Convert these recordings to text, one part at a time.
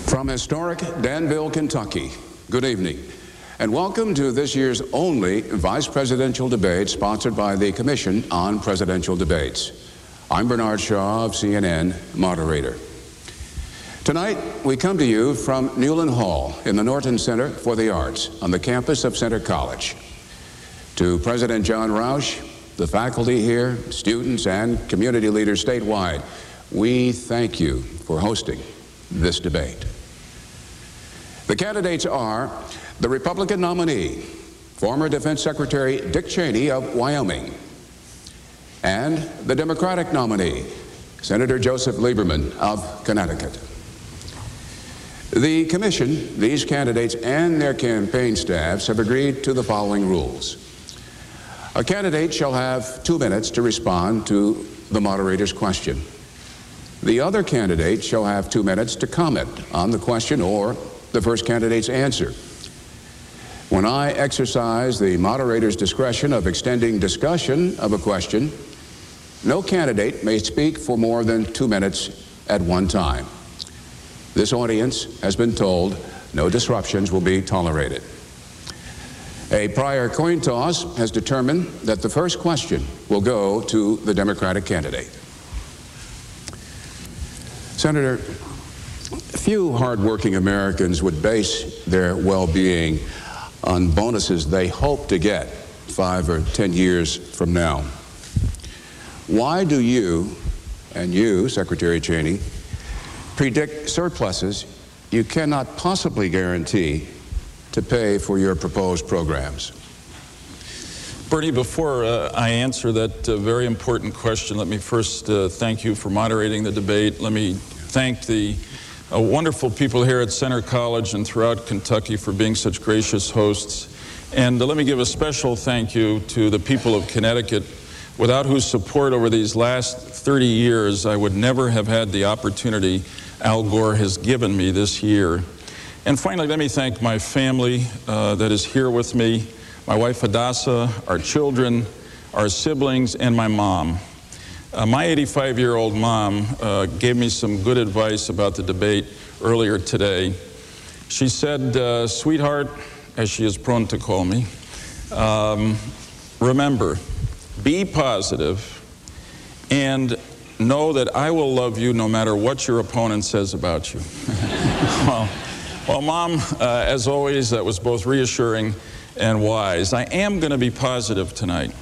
From historic Danville, Kentucky, good evening, and welcome to this year's only vice presidential debate sponsored by the Commission on Presidential Debates. I'm Bernard Shaw of CNN, moderator. Tonight, we come to you from Newland Hall in the Norton Center for the Arts on the campus of Center College. To President John Roush, the faculty here, students, and community leaders statewide, we thank you for hosting this debate. The candidates are the Republican nominee, former Defense Secretary Dick Cheney of Wyoming, and the Democratic nominee, Senator Joseph Lieberman of Connecticut. The Commission, these candidates, and their campaign staffs have agreed to the following rules. A candidate shall have 2 minutes to respond to the moderator's question. The other candidate shall have 2 minutes to comment on the question or the first candidate's answer. When I exercise the moderator's discretion of extending discussion of a question, no candidate may speak for more than 2 minutes at one time. This audience has been told no disruptions will be tolerated. A prior coin toss has determined that the first question will go to the Democratic candidate. Senator, few hardworking Americans would base their well-being on bonuses they hope to get 5 or 10 years from now. Why do you, and you, Secretary Cheney, predict surpluses you cannot possibly guarantee to pay for your proposed programs? Bernie, before I answer that very important question, let me first thank you for moderating the debate. Let me thank the wonderful people here at Center College and throughout Kentucky for being such gracious hosts. And let me give a special thank you to the people of Connecticut, without whose support over these last 30 years I would never have had the opportunity Al Gore has given me this year. And finally, let me thank my family that is here with me, my wife Hadassah, our children, our siblings, and my mom. My 85-year-old mom gave me some good advice about the debate earlier today. She said, sweetheart, as she is prone to call me, remember, be positive and know that I will love you no matter what your opponent says about you. Well, Mom, as always, that was both reassuring and wise. I am going to be positive tonight.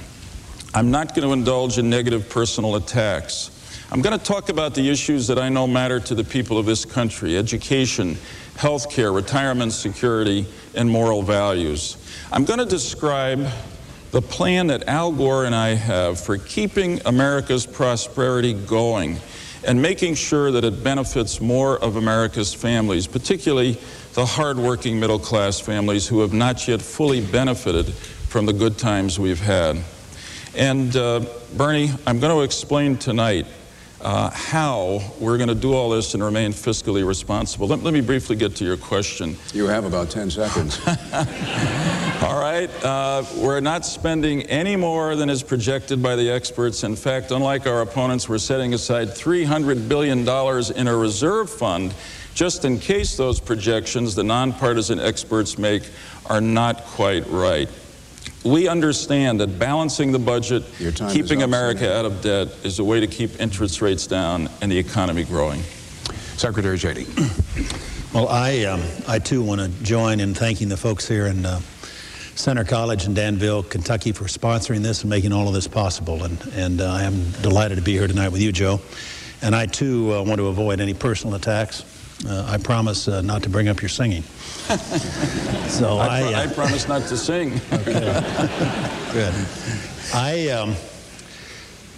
I'm not going to indulge in negative personal attacks. I'm going to talk about the issues that I know matter to the people of this country: education, health care, retirement security, and moral values. I'm going to describe the plan that Al Gore and I have for keeping America's prosperity going and making sure that it benefits more of America's families, particularly the hardworking middle-class families who have not yet fully benefited from the good times we've had. And Bernie, I'm going to explain tonight how we're going to do all this and remain fiscally responsible. Let me briefly get to your question. You have about 10 seconds. All right. We're not spending any more than is projected by the experts. In fact, unlike our opponents, we're setting aside $300 billion in a reserve fund just in case those projections the nonpartisan experts make are not quite right. We understand that balancing the budget, keeping America out of debt, is a way to keep interest rates down and the economy growing. Secretary Cheney. Well, I too want to join in thanking the folks here in Center College in Danville, Kentucky, for sponsoring this and making all of this possible. And I am delighted to be here tonight with you, Joe. And I too want to avoid any personal attacks. I promise not to bring up your singing. So I promise not to sing. Okay. Good. I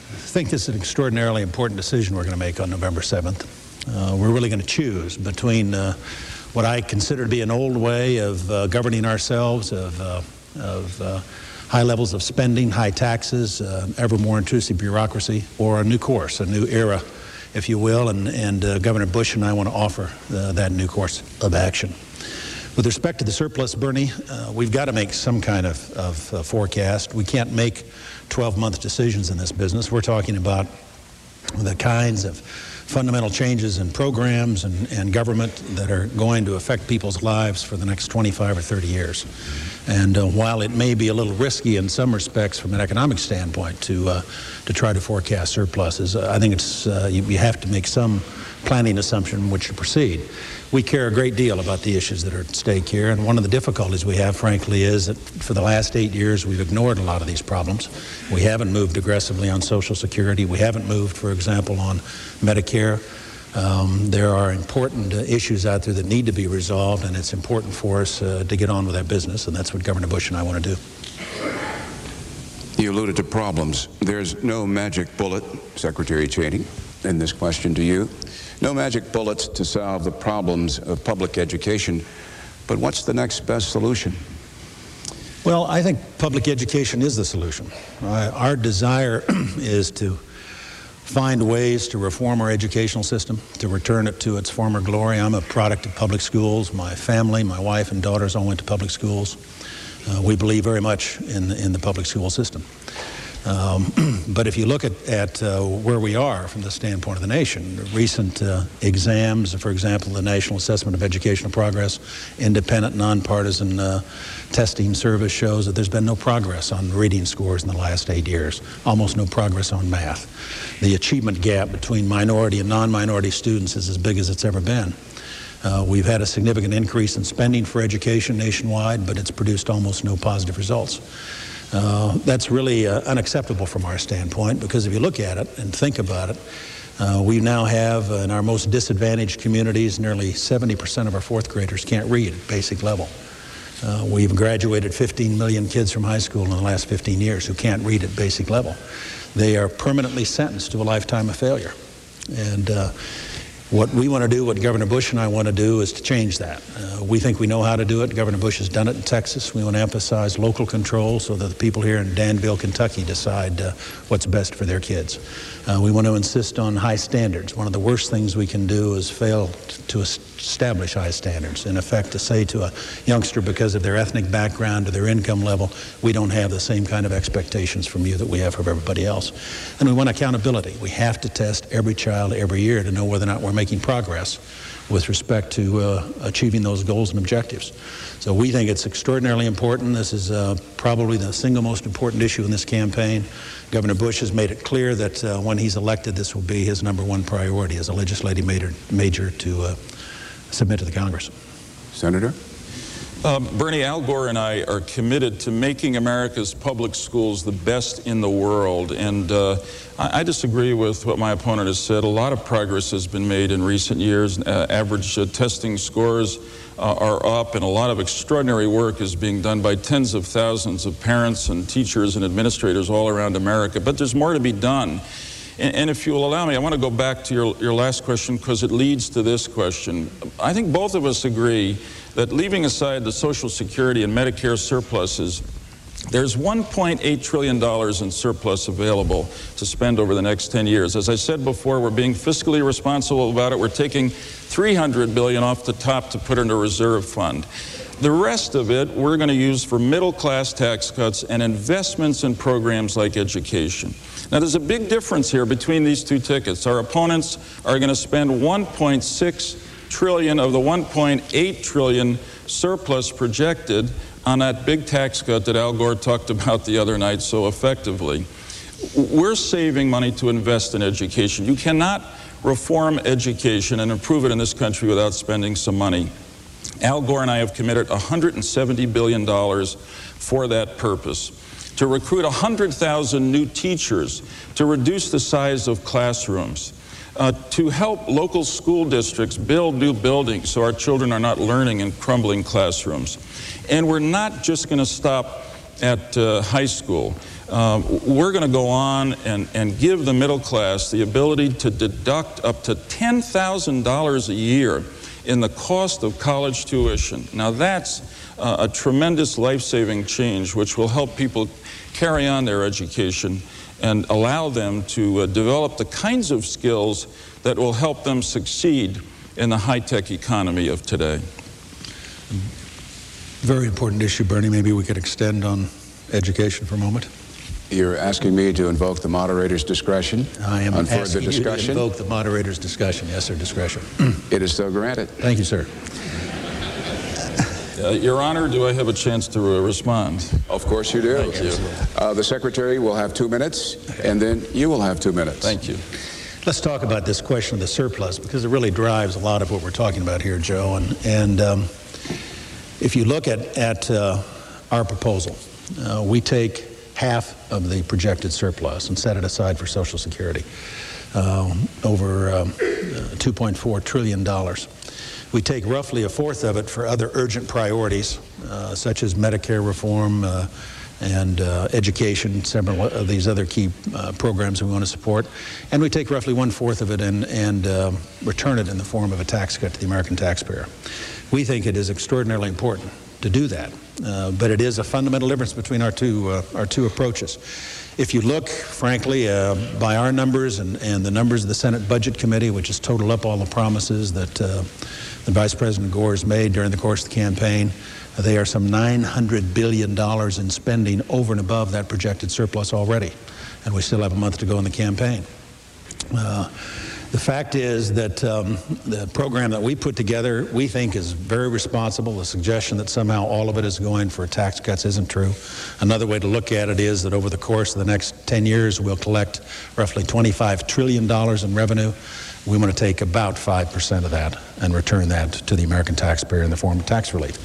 think this is an extraordinarily important decision we're going to make on November 7th. We're really going to choose between what I consider to be an old way of governing ourselves, of high levels of spending, high taxes, ever more intrusive bureaucracy, or a new course, a new era, if you will, and Governor Bush and I want to offer that new course of action. With respect to the surplus, Bernie, we've got to make some kind of forecast. We can't make 12-month decisions in this business. We're talking about the kinds of fundamental changes in programs and government that are going to affect people's lives for the next 25 or 30 years. And while it may be a little risky in some respects from an economic standpoint to try to forecast surpluses, I think it's you have to make some planning assumption in which to proceed. We care a great deal about the issues that are at stake here, and one of the difficulties we have, frankly, is that for the last 8 years we've ignored a lot of these problems. We haven't moved aggressively on Social Security. We haven't moved, for example, on Medicare. There are important issues out there that need to be resolved, and it's important for us to get on with that business, and that's what Governor Bush and I want to do. You alluded to problems. There's no magic bullet, Secretary Cheney, in this question to you. No magic bullets to solve the problems of public education, but what's the next best solution? Well, I think public education is the solution. Our desire is to find ways to reform our educational system, to return it to its former glory. I'm a product of public schools. My family, my wife and daughters all went to public schools. We believe very much in the public school system. But if you look at where we are from the standpoint of the nation, recent exams, for example, the National Assessment of Educational Progress, independent, nonpartisan testing service shows that there's been no progress on reading scores in the last 8 years, almost no progress on math. The achievement gap between minority and non-minority students is as big as it's ever been. We've had a significant increase in spending for education nationwide, but it's produced almost no positive results. That's really unacceptable from our standpoint, because if you look at it and think about it, we now have in our most disadvantaged communities, nearly 70% of our fourth graders can't read at basic level. We've graduated 15 million kids from high school in the last 15 years who can't read at basic level. They are permanently sentenced to a lifetime of failure. And what we want to do, what Governor Bush and I want to do, is to change that. We think we know how to do it. Governor Bush has done it in Texas. We want to emphasize local control so that the people here in Danville, Kentucky decide what's best for their kids. We want to insist on high standards. One of the worst things we can do is fail to establish high standards. In effect, to say to a youngster, because of their ethnic background or their income level, we don't have the same kind of expectations from you that we have from everybody else. And we want accountability. We have to test every child every year to know whether or not we're making progress with respect to achieving those goals and objectives. So we think it's extraordinarily important. This is probably the single most important issue in this campaign. Governor Bush has made it clear that when he's elected, this will be his #1 priority as a legislative major to submit to the Congress. Senator? Bernie, Al Gore and I are committed to making America's public schools the best in the world, and I disagree with what my opponent has said. A lot of progress has been made in recent years. Average testing scores are up, and a lot of extraordinary work is being done by tens of thousands of parents and teachers and administrators all around America, but there's more to be done. And if you'll allow me, I want to go back to your last question, because it leads to this question. I think both of us agree that, leaving aside the Social Security and Medicare surpluses, there's $1.8 trillion in surplus available to spend over the next 10 years. As I said before, we're being fiscally responsible about it. We're taking $300 billion off the top to put in a reserve fund. The rest of it we're going to use for middle-class tax cuts and investments in programs like education. Now, there's a big difference here between these two tickets. Our opponents are going to spend $1.6 trillion of the $1.8 trillion surplus projected on that big tax cut that Al Gore talked about the other night so effectively. We're saving money to invest in education. You cannot reform education and improve it in this country without spending some money. Al Gore and I have committed $170 billion for that purpose, to recruit 100,000 new teachers, to reduce the size of classrooms, to help local school districts build new buildings so our children are not learning in crumbling classrooms. And we're not just going to stop at high school. We're going to go on and give the middle class the ability to deduct up to $10,000 a year in the cost of college tuition. Now that's a tremendous life-saving change which will help people carry on their education and allow them to develop the kinds of skills that will help them succeed in the high-tech economy of today. Very important issue, Bernie. Maybe we could extend on education for a moment. You're asking me to invoke the moderator's discretion I am on further asking you to discussion? invoke the moderator's discussion. Yes, sir, discretion. It is so granted. Thank you, sir. Your Honor, do I have a chance to respond? Of course you do. Thank you. The Secretary will have 2 minutes, and then you will have 2 minutes. Thank you. Let's talk about this question of the surplus, because it really drives a lot of what we're talking about here, Joe. And if you look at our proposal, we take half of the projected surplus and set it aside for Social Security, over $2.4 trillion. We take roughly a fourth of it for other urgent priorities, such as Medicare reform and education, several of these other key programs we want to support. And we take roughly 1/4 of it and return it in the form of a tax cut to the American taxpayer. We think it is extraordinarily important to do that, but it is a fundamental difference between our two approaches. If you look, frankly, by our numbers and the numbers of the Senate Budget Committee, which has totaled up all the promises that Vice President Gore has made during the course of the campaign, they are some $900 billion in spending over and above that projected surplus already, and we still have a month to go in the campaign. The fact is that the program that we put together, we think is very responsible. The suggestion that somehow all of it is going for tax cuts isn't true. Another way to look at it is that over the course of the next 10 years, we'll collect roughly $25 trillion in revenue. We want to take about 5% of that and return that to the American taxpayer in the form of tax relief.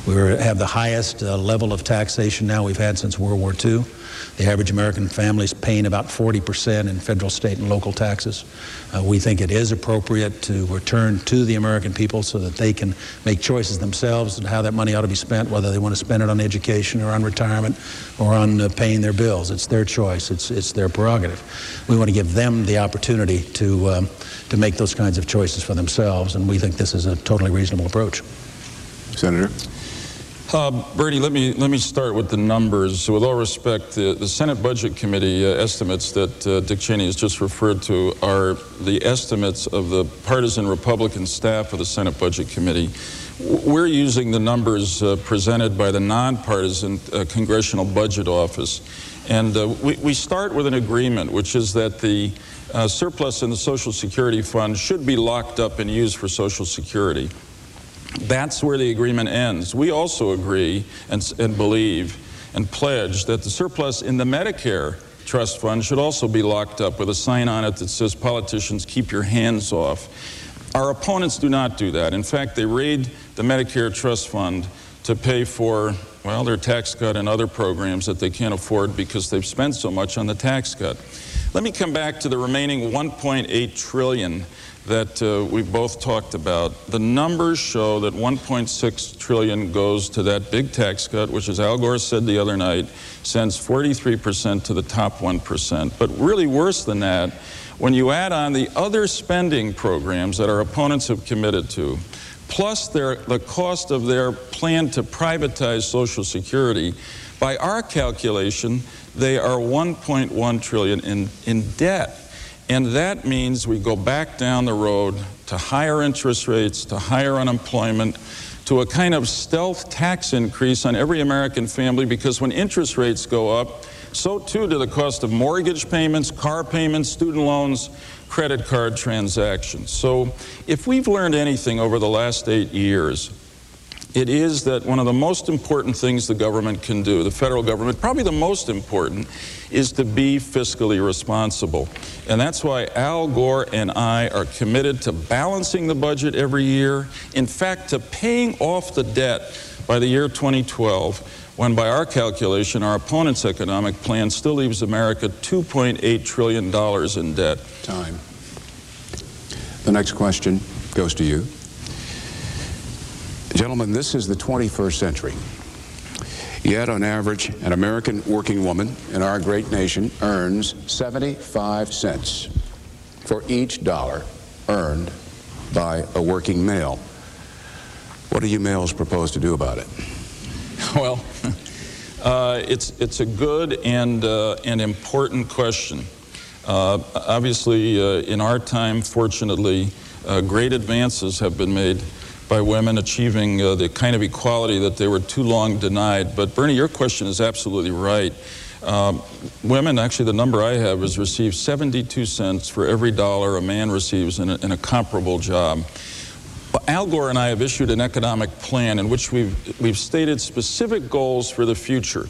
We have the highest level of taxation now we've had since World War II. The average American family is paying about 40% in federal, state, and local taxes. We think it is appropriate to return to the American people so that they can make choices themselves on how that money ought to be spent, whether they want to spend it on education or on retirement or on paying their bills. It's their choice. It's their prerogative. We want to give them the opportunity to make those kinds of choices for themselves, and we think this is a totally reasonable approach. Senator? Bernie, let me start with the numbers. With all respect, the Senate Budget Committee estimates that Dick Cheney has just referred to are the estimates of the partisan Republican staff of the Senate Budget Committee. We're using the numbers presented by the nonpartisan Congressional Budget Office. And we start with an agreement, which is that the surplus in the Social Security Fund should be locked up and used for Social Security. That's where the agreement ends. We also agree and believe and pledge that the surplus in the Medicare Trust Fund should also be locked up with a sign on it that says, "Politicians, keep your hands off." Our opponents do not do that. In fact, they raid the Medicare Trust Fund to pay for, well, their tax cut and other programs that they can't afford because they've spent so much on the tax cut. Let me come back to the remaining $1.8 trillion that we've both talked about. The numbers show that $1.6 trillion goes to that big tax cut, which, as Al Gore said the other night, sends 43% to the top 1%. But really worse than that, when you add on the other spending programs that our opponents have committed to, plus the cost of their plan to privatize Social Security, by our calculation, they are $1.1 trillion in debt. And that means we go back down the road to higher interest rates, to higher unemployment, to a kind of stealth tax increase on every American family, because when interest rates go up, so too do the cost of mortgage payments, car payments, student loans, credit card transactions. So if we've learned anything over the last 8 years, it is that one of the most important things the government can do, the federal government, probably the most important, is to be fiscally responsible. And that's why Al Gore and I are committed to balancing the budget every year, in fact, to paying off the debt by the year 2012, when by our calculation, our opponent's economic plan still leaves America $2.8 trillion in debt. Time. The next question goes to you. Gentlemen, this is the 21st century. Yet, on average, an American working woman in our great nation earns 75 cents for each dollar earned by a working male. What do you males propose to do about it? Well, it's a good and important question. Obviously, in our time, fortunately, great advances have been made by women achieving the kind of equality that they were too long denied. But Bernie, your question is absolutely right. Women, actually the number I have is receive 72 cents for every dollar a man receives in a comparable job. Al Gore and I have issued an economic plan in which we've stated specific goals for the future.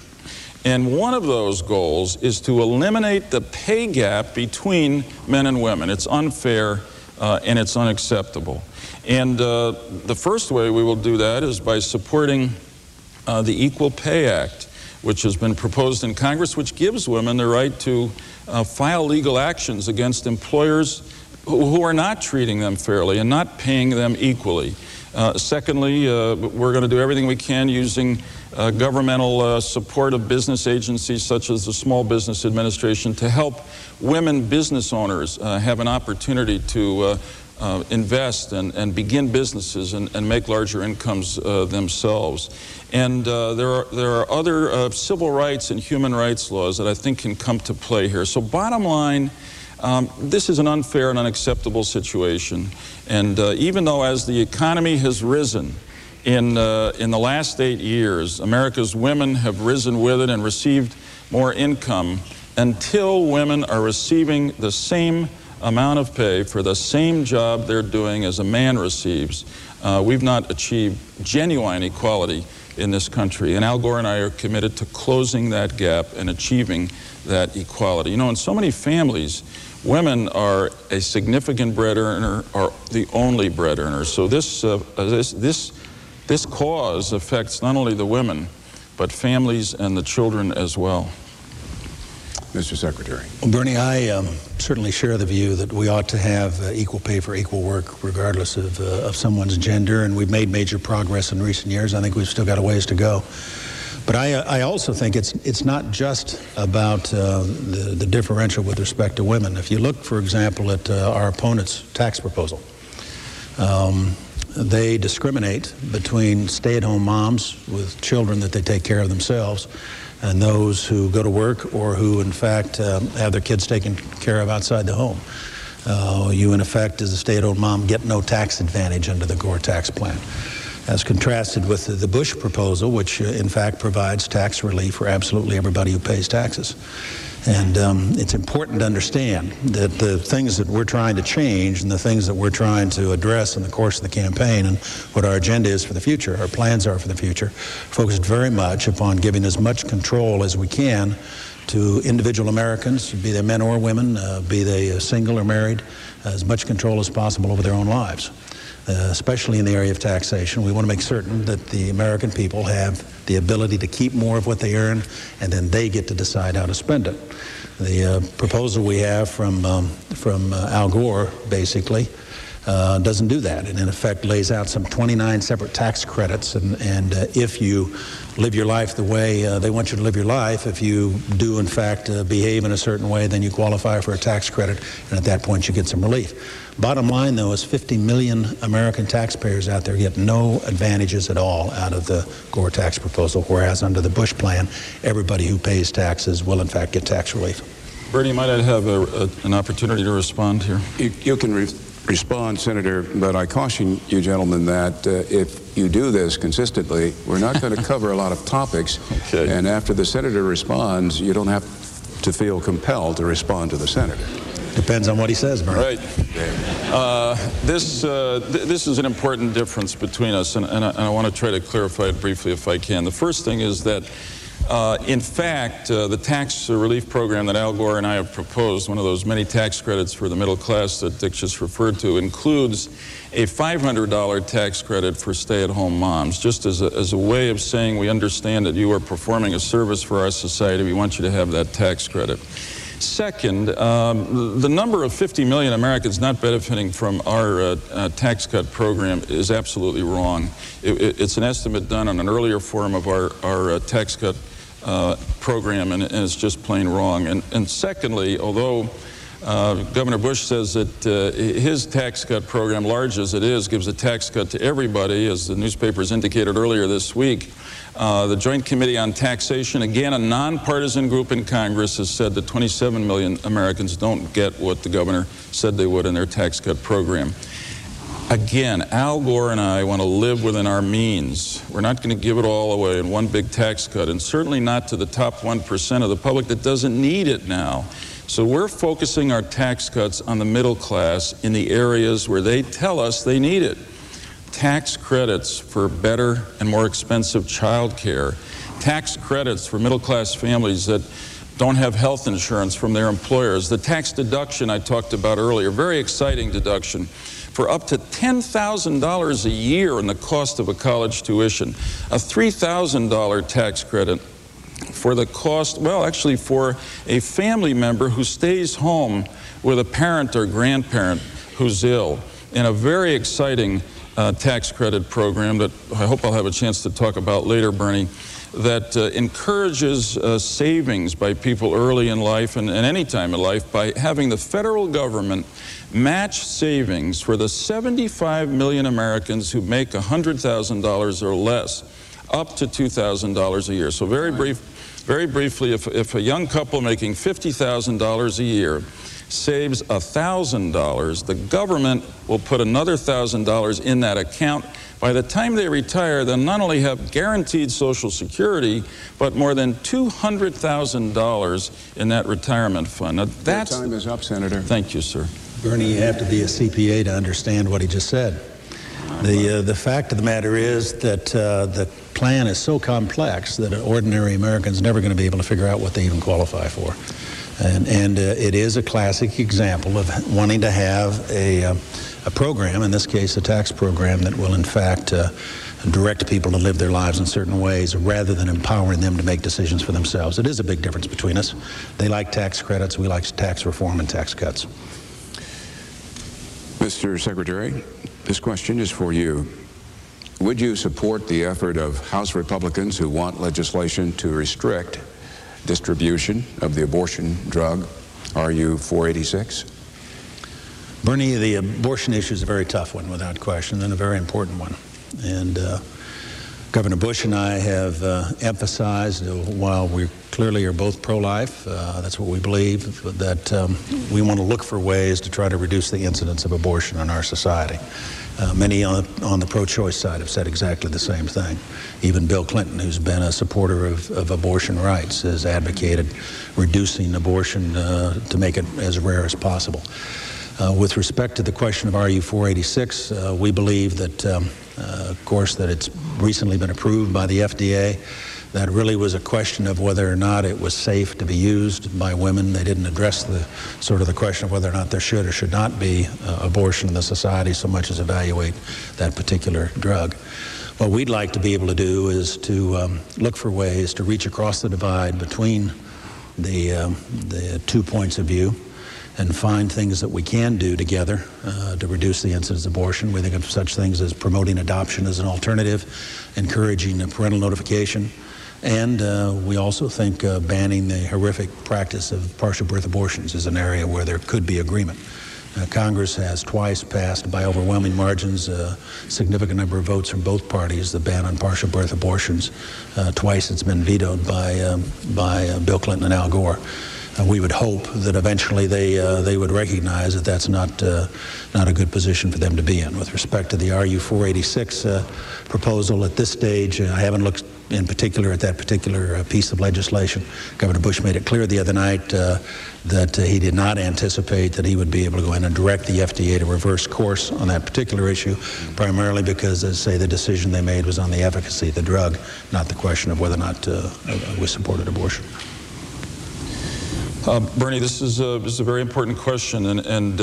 And one of those goals is to eliminate the pay gap between men and women. It's unfair and it's unacceptable. And the first way we will do that is by supporting the Equal Pay Act, which has been proposed in Congress, which gives women the right to file legal actions against employers who are not treating them fairly and not paying them equally. Secondly, we're going to do everything we can using governmental support of business agencies such as the Small Business Administration to help women business owners have an opportunity to invest and begin businesses and make larger incomes themselves. And there are other civil rights and human rights laws that I think can come to play here. So bottom line, this is an unfair and unacceptable situation. And even though as the economy has risen in the last 8 years, America's women have risen with it and received more income, until women are receiving the same amount of pay for the same job they're doing as a man receives, we've not achieved genuine equality in this country. And Al Gore and I are committed to closing that gap and achieving that equality. You know, in so many families, women are a significant bread earner or the only bread earner. So this cause affects not only the women, but families and the children as well. Mr. Secretary. Well, Bernie, I certainly share the view that we ought to have equal pay for equal work regardless of someone's gender, and we've made major progress in recent years. I think we've still got a ways to go. But I also think it's not just about the differential with respect to women. If you look, for example, at our opponent's tax proposal, they discriminate between stay-at-home moms with children that they take care of themselves and those who go to work or who, in fact, have their kids taken care of outside the home. You, in effect, as a stay-at-home mom, get no tax advantage under the Gore tax plan, as contrasted with the Bush proposal, which, in fact, provides tax relief for absolutely everybody who pays taxes. And it's important to understand that the things that we're trying to change and the things that we're trying to address in the course of the campaign and what our agenda is for the future, our plans are for the future, focused very much upon giving as much control as we can to individual Americans, be they men or women, be they single or married, as much control as possible over their own lives. Especially in the area of taxation. We want to make certain that the American people have the ability to keep more of what they earn, and then they get to decide how to spend it. The proposal we have from Al Gore, basically, doesn't do that, and in effect lays out some 29 separate tax credits, and if you live your life the way they want you to live your life, if you do in fact behave in a certain way, then you qualify for a tax credit, and at that point you get some relief. Bottom line, though, is 50 million American taxpayers out there get no advantages at all out of the Gore tax proposal, whereas under the Bush plan, everybody who pays taxes will in fact get tax relief. Bernie, might I have an opportunity to respond here? You can respond, Senator, but I caution you gentlemen that if you do this consistently, we're not going to cover a lot of topics. Okay. And after the senator responds, you don't have to feel compelled to respond to the senator. Depends on what he says, Bernie. Right. This is an important difference between us, and I want to try to clarify it briefly if I can. The first thing is that, in fact, the tax relief program that Al Gore and I have proposed, one of those many tax credits for the middle class that Dick just referred to, includes a $500 tax credit for stay-at-home moms, just as a way of saying we understand that you are performing a service for our society. We want you to have that tax credit. Second, the number of 50 million Americans not benefiting from our tax cut program is absolutely wrong. It's an estimate done on an earlier form of our tax cut program, and it's just plain wrong. And secondly, although Governor Bush says that his tax cut program, large as it is, gives a tax cut to everybody, as the newspapers indicated earlier this week, the Joint Committee on Taxation, again a nonpartisan group in Congress, has said that 27 million Americans don't get what the governor said they would in their tax cut program. Again, Al Gore and I want to live within our means. We're not going to give it all away in one big tax cut, and certainly not to the top 1% of the public that doesn't need it now. So we're focusing our tax cuts on the middle class in the areas where they tell us they need it. Tax credits for better and more expensive child care. Tax credits for middle-class families that don't have health insurance from their employers. The tax deduction I talked about earlier, very exciting deduction, for up to $10,000 a year in the cost of a college tuition. A $3,000 tax credit for the cost, well, actually for a family member who stays home with a parent or grandparent who's ill. And a very exciting tax credit program that I hope I'll have a chance to talk about later, Bernie, that encourages savings by people early in life and any time in life by having the federal government match savings for the 75 million Americans who make $100,000 or less, up to $2,000 a year. So very briefly, if a young couple making $50,000 a year saves $1,000, the government will put another $1,000 in that account. By the time they retire, they'll not only have guaranteed Social Security, but more than $200,000 in that retirement fund. Now, that's... Your time is up, Senator. Thank you, sir. Bernie, you have to be a CPA to understand what he just said. The fact of the matter is that the plan is so complex that an ordinary American's never going to be able to figure out what they even qualify for. And it is a classic example of wanting to have a program, in this case a tax program, that will in fact direct people to live their lives in certain ways rather than empowering them to make decisions for themselves. It is a big difference between us. They like tax credits, we like tax reform and tax cuts. Mr. Secretary, this question is for you. Would you support the effort of House Republicans who want legislation to restrict distribution of the abortion drug, RU 486? Bernie, the abortion issue is a very tough one, without question, and a very important one. And Governor Bush and I have emphasized, while we clearly are both pro-life, that's what we believe, that we want to look for ways to try to reduce the incidence of abortion in our society. Many on the pro-choice side have said exactly the same thing. Even Bill Clinton, who's been a supporter of abortion rights, has advocated reducing abortion to make it as rare as possible. With respect to the question of RU 486, we believe that, of course, that it's recently been approved by the FDA. That really was a question of whether or not it was safe to be used by women. They didn't address the question of whether or not there should or should not be abortion in the society so much as evaluate that particular drug. What we'd like to be able to do is to look for ways to reach across the divide between the 2 points of view and find things that we can do together to reduce the incidence of abortion. We think of such things as promoting adoption as an alternative, encouraging parental notification, and we also think banning the horrific practice of partial birth abortions is an area where there could be agreement. Congress has twice passed by overwhelming margins a significant number of votes from both parties the ban on partial birth abortions. Twice it's been vetoed by Bill Clinton and Al Gore. We would hope that eventually they would recognize that that's not a good position for them to be in. With respect to the RU 486 proposal, at this stage, I haven't looked in particular at that particular piece of legislation. Governor Bush made it clear the other night that he did not anticipate that he would be able to go in and direct the FDA to reverse course on that particular issue, primarily because, as I say, the decision they made was on the efficacy of the drug, not the question of whether or not we supported abortion. Bernie, this is a very important question, and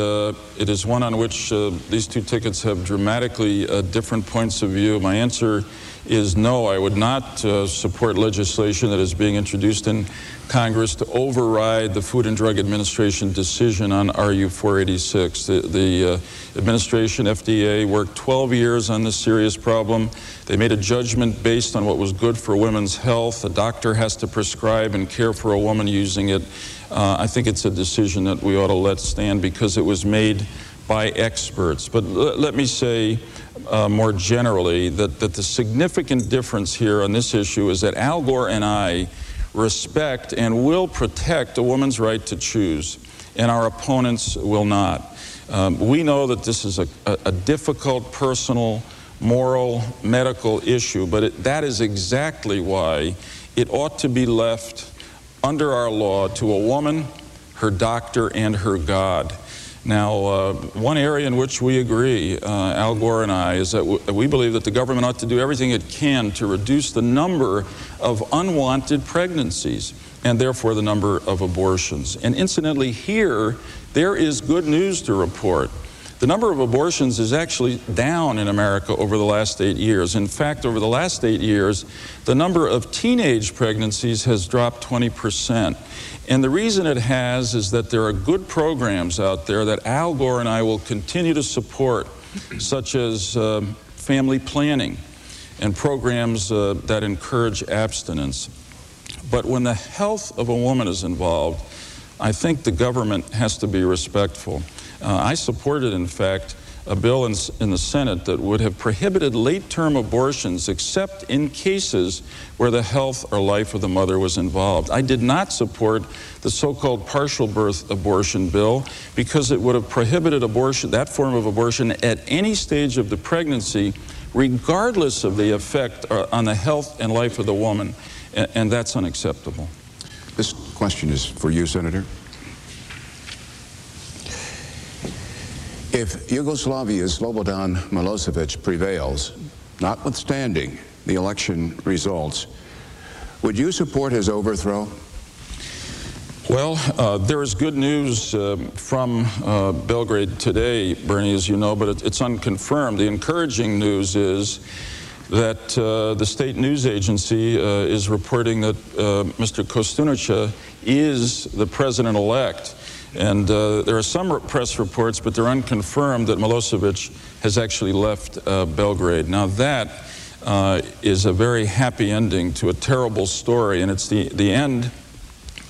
it is one on which these two tickets have dramatically different points of view. My answer is no, I would not support legislation that is being introduced in Congress to override the Food and Drug Administration decision on RU 486. The administration, FDA, worked 12 years on this serious problem. They made a judgment based on what was good for women's health. A doctor has to prescribe and care for a woman using it. I think it's a decision that we ought to let stand because it was made by experts. But let me say more generally that the significant difference here on this issue is that Al Gore and I respect and will protect a woman's right to choose. and our opponents will not. We know that this is a difficult personal, moral, medical issue, but that is exactly why it ought to be left under our law to a woman, her doctor, and her God. Now, one area in which we agree, Al Gore and I, is that we believe that the government ought to do everything it can to reduce the number of unwanted pregnancies and therefore the number of abortions. And incidentally, here, there is good news to report. The number of abortions is actually down in America over the last 8 years. In fact, over the last 8 years, the number of teenage pregnancies has dropped 20%. And the reason it has is that there are good programs out there that Al Gore and I will continue to support, such as family planning and programs that encourage abstinence. But when the health of a woman is involved, I think the government has to be respectful. I supported, in fact, a bill in the Senate that would have prohibited late-term abortions except in cases where the health or life of the mother was involved. I did not support the so-called partial birth abortion bill because it would have prohibited abortion, that form of abortion, at any stage of the pregnancy, regardless of the effect on the health and life of the woman, and that's unacceptable. This question is for you, Senator. If Yugoslavia's Slobodan Milosevic prevails, notwithstanding the election results, would you support his overthrow? Well, there is good news from Belgrade today, Bernie, as you know, but it's unconfirmed. The encouraging news is that the state news agency is reporting that Mr. Kostunica is the president-elect. And there are some press reports, but they're unconfirmed, that Milosevic has actually left Belgrade. Now that is a very happy ending to a terrible story, and it's the end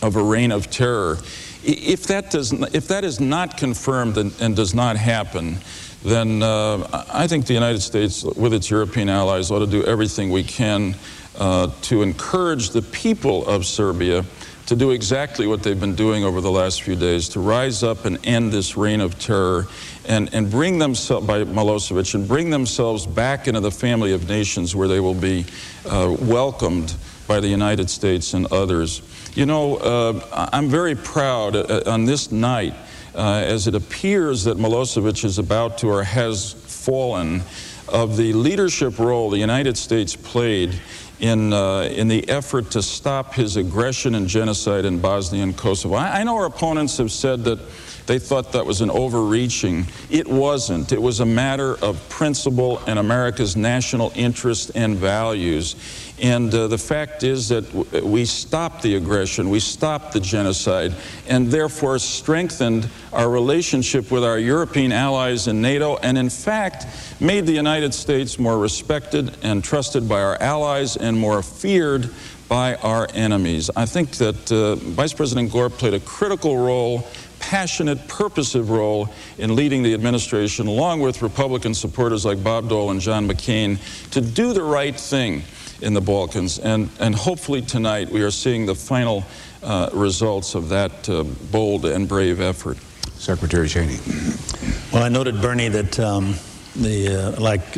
of a reign of terror. If that is not confirmed and does not happen, then I think the United States, with its European allies, ought to do everything we can to encourage the people of Serbia to do exactly what they've been doing over the last few days, to rise up and end this reign of terror and bring themselves, by Milosevic, and bring themselves back into the family of nations where they will be welcomed by the United States and others. You know, I'm very proud on this night, as it appears that Milosevic is about to or has fallen, of the leadership role the United States played in the effort to stop his aggression and genocide in Bosnia and Kosovo. I know our opponents have said that they thought that was an overreaching. It wasn't. It was a matter of principle and America's national interest and values. And the fact is that we stopped the aggression, we stopped the genocide, and therefore strengthened our relationship with our European allies in NATO, and in fact made the United States more respected and trusted by our allies and more feared by our enemies. I think that Vice President Gore played a critical role, passionate, purposive role in leading the administration, along with Republican supporters like Bob Dole and John McCain, to do the right thing in the Balkans. And hopefully tonight we are seeing the final results of that bold and brave effort. Secretary Cheney. Well, I noted, Bernie, that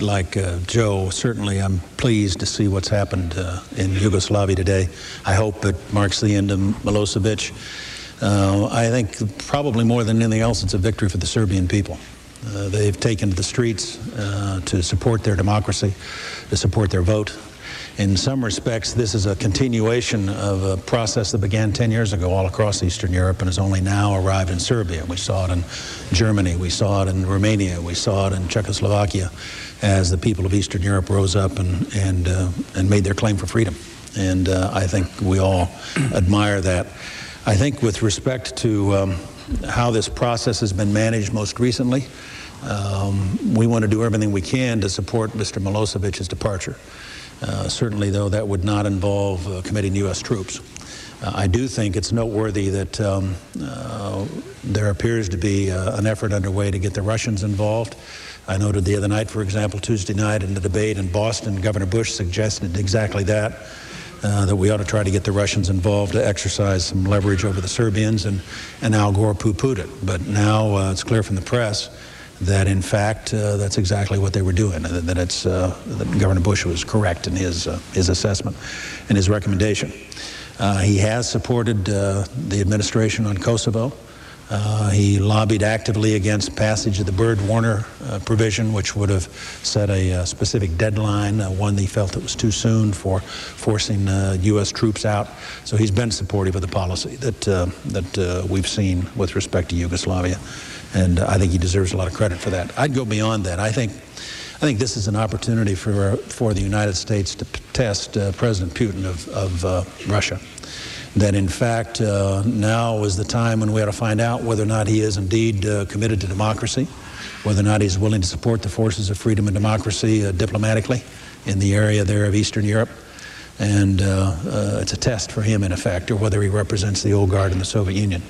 like Joe, certainly I'm pleased to see what's happened in Yugoslavia today. I hope it marks the end of Milosevic. I think probably more than anything else, it's a victory for the Serbian people. They've taken to the streets to support their democracy, to support their vote. In some respects, this is a continuation of a process that began 10 years ago all across Eastern Europe and has only now arrived in Serbia. We saw it in Germany, we saw it in Romania, we saw it in Czechoslovakia as the people of Eastern Europe rose up and made their claim for freedom. And I think we all admire that. I think with respect to how this process has been managed most recently, we want to do everything we can to support Mr. Milosevic's departure. Certainly, though, that would not involve committing U.S. troops. I do think it's noteworthy that there appears to be an effort underway to get the Russians involved. I noted the other night, for example, Tuesday night in the debate in Boston, Governor Bush suggested exactly that. that we ought to try to get the Russians involved to exercise some leverage over the Serbians, and Al Gore poo-pooed it. But now it's clear from the press that, in fact, that's exactly what they were doing, that Governor Bush was correct in his assessment and his recommendation. He has supported the administration on Kosovo. He lobbied actively against passage of the Byrd-Warner provision, which would have set a specific deadline, one he felt it was too soon for forcing U.S. troops out. So he's been supportive of the policy that we've seen with respect to Yugoslavia, and I think he deserves a lot of credit for that. I'd go beyond that. I think this is an opportunity for the United States to test President Putin of Russia. That in fact now is the time when we ought to find out whether or not he is indeed committed to democracy, whether or not he's willing to support the forces of freedom and democracy diplomatically in the area there of Eastern Europe. And it's a test for him, in effect, or whether he represents the old guard in the Soviet Union.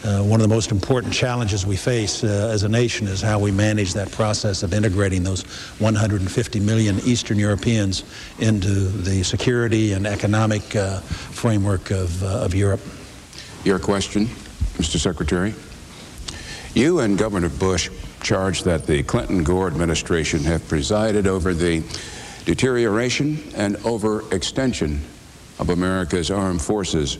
One of the most important challenges we face as a nation is how we manage that process of integrating those 150 million Eastern Europeans into the security and economic framework of Europe. Your question, Mr. Secretary. You and Governor Bush charged that the Clinton-Gore administration have presided over the deterioration and overextension of America's armed forces.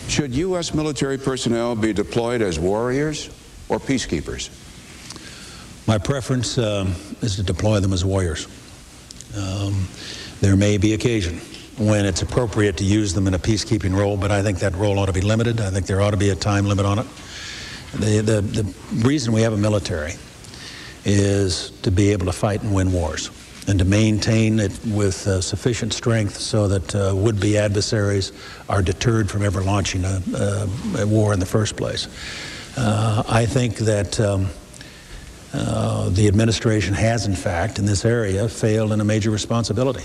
Should U.S. military personnel be deployed as warriors or peacekeepers? My preference is to deploy them as warriors. There may be occasion when it's appropriate to use them in a peacekeeping role, but I think that role ought to be limited. I think there ought to be a time limit on it. The reason we have a military is to be able to fight and win wars, and to maintain it with sufficient strength so that would-be adversaries are deterred from ever launching a war in the first place. I think that the administration has, in fact, in this area, failed in a major responsibility.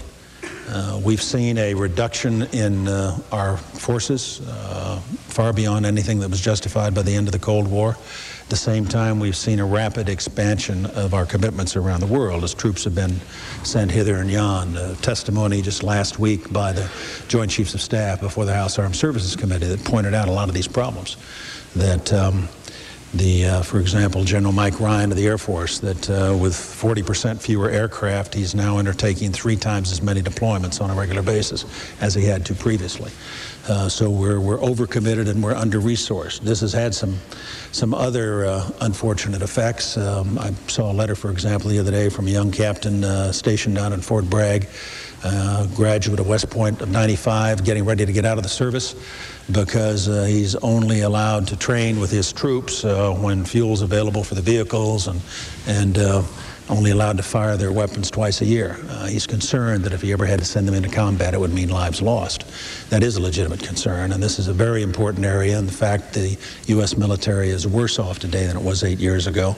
We've seen a reduction in our forces far beyond anything that was justified by the end of the Cold War. At the same time, we've seen a rapid expansion of our commitments around the world as troops have been sent hither and yon. Testimony just last week by the Joint Chiefs of Staff before the House Armed Services Committee that pointed out a lot of these problems. That for example, General Mike Ryan of the Air Force, that with 40% fewer aircraft, he's now undertaking 3 times as many deployments on a regular basis as he had to previously. So we're overcommitted and we're under-resourced. This has had some other unfortunate effects. I saw a letter, for example, the other day from a young captain stationed down in Fort Bragg, graduate of West Point of '95, getting ready to get out of the service because he's only allowed to train with his troops when fuel's available for the vehicles, and only allowed to fire their weapons twice a year. He's concerned that if he ever had to send them into combat, it would mean lives lost. That is a legitimate concern, and this is a very important area. In fact, the U.S. military is worse off today than it was 8 years ago.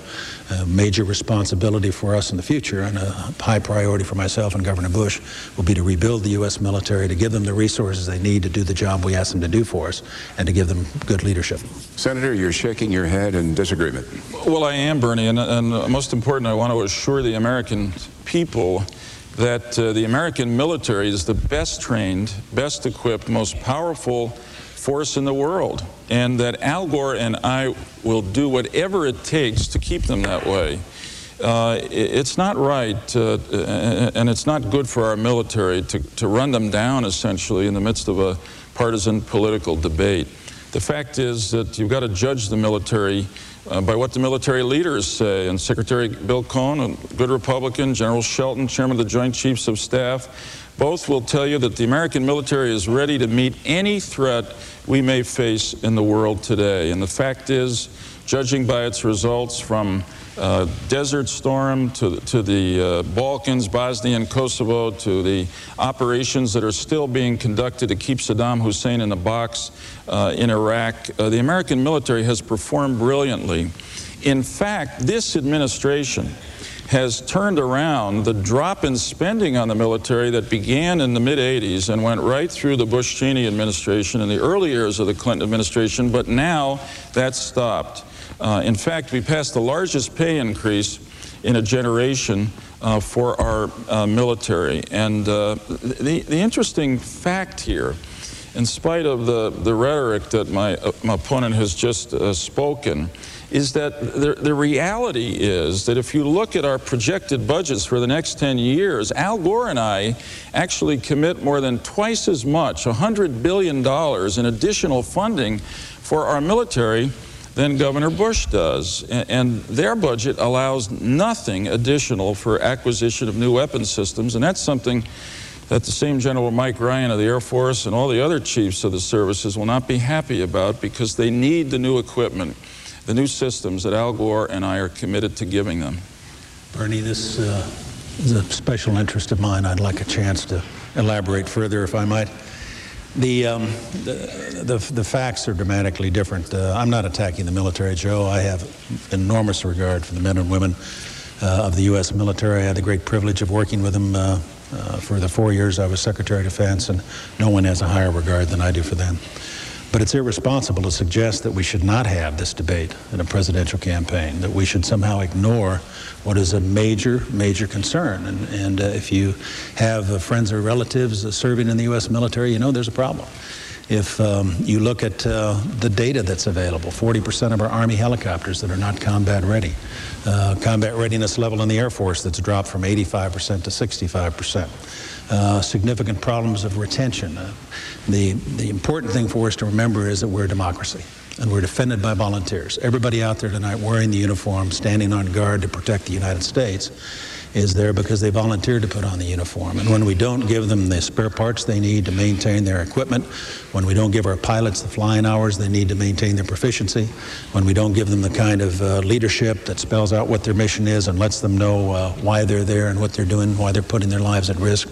A major responsibility for us in the future, and a high priority for myself and Governor Bush, will be to rebuild the U.S. military, to give them the resources they need to do the job we ask them to do for us, and to give them good leadership. Senator, you're shaking your head in disagreement. Well, I am, Bernie, and most important, I want to assure the American people that the American military is the best trained, best equipped, most powerful force in the world, and that Al Gore and I will do whatever it takes to keep them that way. It's not right, and it's not good for our military to run them down, essentially, in the midst of a partisan political debate. The fact is that you've got to judge the military by what the military leaders say, and Secretary Bill Cohn, a good Republican, General Shelton, Chairman of the Joint Chiefs of Staff, both will tell you that the American military is ready to meet any threat we may face in the world today. And the fact is, judging by its results from Desert Storm to the Balkans, Bosnia and Kosovo, to the operations that are still being conducted to keep Saddam Hussein in the box in Iraq, the American military has performed brilliantly. In fact, this administration has turned around the drop in spending on the military that began in the mid-'80s and went right through the Bush-Cheney administration in the early years of the Clinton administration, but now that's stopped. In fact, we passed the largest pay increase in a generation for our military. And the interesting fact here, in spite of the rhetoric that my opponent has just spoken, is that the reality is that if you look at our projected budgets for the next 10 years, Al Gore and I actually commit more than twice as much, $100 billion in additional funding for our military than Governor Bush does. And their budget allows nothing additional for acquisition of new weapon systems, and that's something that the same General Mike Ryan of the Air Force and all the other chiefs of the services will not be happy about, because they need the new equipment, the new systems that Al Gore and I are committed to giving them. Bernie, this is a special interest of mine. I'd like a chance to elaborate further, if I might. The facts are dramatically different. I'm not attacking the military, Joe. I have enormous regard for the men and women of the U.S. military. I had the great privilege of working with them for the 4 years I was Secretary of Defense, and no one has a higher regard than I do for them. But it's irresponsible to suggest that we should not have this debate in a presidential campaign, that we should somehow ignore what is a major, major concern. And if you have friends or relatives serving in the U.S. military, you know there's a problem. If you look at the data that's available, 40% of our Army helicopters that are not combat ready. Combat readiness level in the Air Force that's dropped from 85% to 65%. Significant problems of retention. The important thing for us to remember is that we're a democracy, and we're defended by volunteers. Everybody out there tonight wearing the uniform, standing on guard to protect the United States, is there because they volunteered to put on the uniform. And when we don't give them the spare parts they need to maintain their equipment, when we don't give our pilots the flying hours they need to maintain their proficiency, when we don't give them the kind of leadership that spells out what their mission is and lets them know why they're there and what they're doing, why they're putting their lives at risk,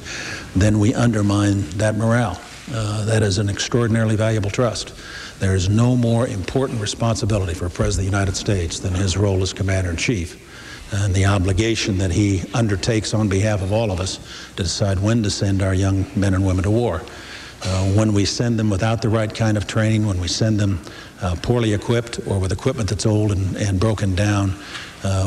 then we undermine that morale. That is an extraordinarily valuable trust. There is no more important responsibility for a President of the United States than his role as Commander-in-Chief, and the obligation that he undertakes on behalf of all of us to decide when to send our young men and women to war. When we send them without the right kind of training, when we send them poorly equipped or with equipment that's old and broken down,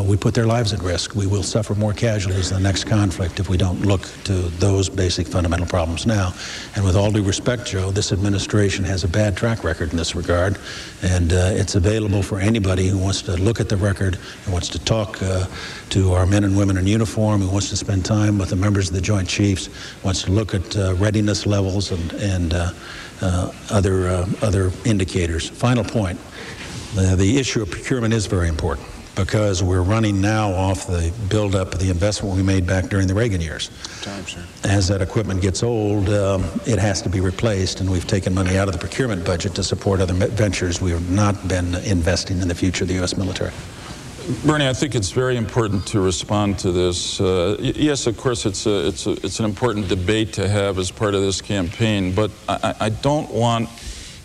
we put their lives at risk. We will suffer more casualties in the next conflict if we don't look to those basic fundamental problems now. And with all due respect, Joe, this administration has a bad track record in this regard, and it's available for anybody who wants to look at the record, who wants to talk to our men and women in uniform, who wants to spend time with the members of the Joint Chiefs, wants to look at readiness levels and other indicators. Final point, the issue of procurement is very important, because we're running now off the buildup of the investment we made back during the Reagan years. As that equipment gets old, it has to be replaced, and we've taken money out of the procurement budget to support other ventures. We have not been investing in the future of the U.S. military. Bernie, I think it's very important to respond to this. Yes, of course, it's an important debate to have as part of this campaign, but I don't want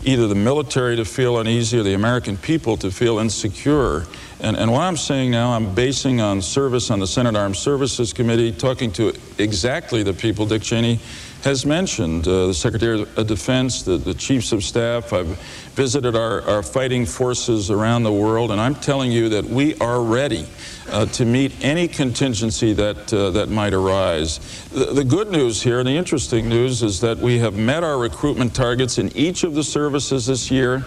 either the military to feel uneasy or the American people to feel insecure. And what I'm saying now, I'm basing on service on the Senate Armed Services Committee, talking to exactly the people Dick Cheney has mentioned, the Secretary of Defense, the Chiefs of Staff. I've visited our fighting forces around the world, and I'm telling you that we are ready to meet any contingency that might arise. The good news here, and the interesting news, is that we have met our recruitment targets in each of the services this year.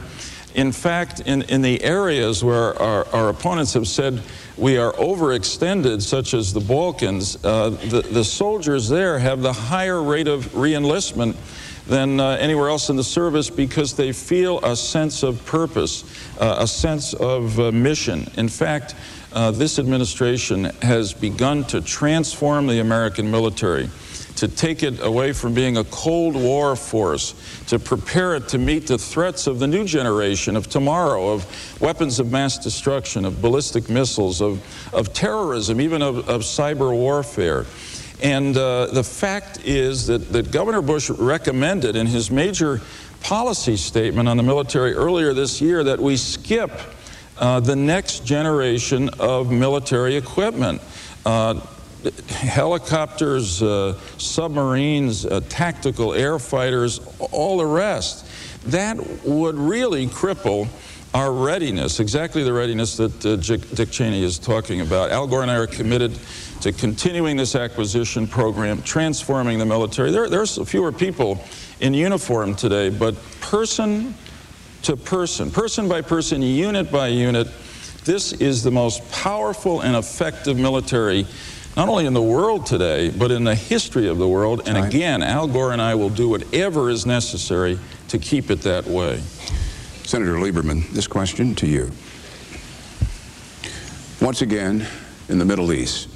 In fact, in the areas where our opponents have said we are overextended, such as the Balkans, the soldiers there have the higher rate of re-enlistment than anywhere else in the service, because they feel a sense of purpose, a sense of mission. In fact, this administration has begun to transform the American military, to take it away from being a Cold War force, to prepare it to meet the threats of the new generation of tomorrow, of weapons of mass destruction, of ballistic missiles, of terrorism, even of cyber warfare. And the fact is that Governor Bush recommended in his major policy statement on the military earlier this year that we skip the next generation of military equipment. Helicopters, submarines, tactical air fighters, all the rest. That would really cripple our readiness, exactly the readiness that Dick Cheney is talking about. Al Gore and I are committed to continuing this acquisition program, transforming the military. There's fewer people in uniform today, but person to person, person by person, unit by unit, this is the most powerful and effective military, not only in the world today, but in the history of the world. And again, Al Gore and I will do whatever is necessary to keep it that way. Senator Lieberman, this question to you. Once again, in the Middle East,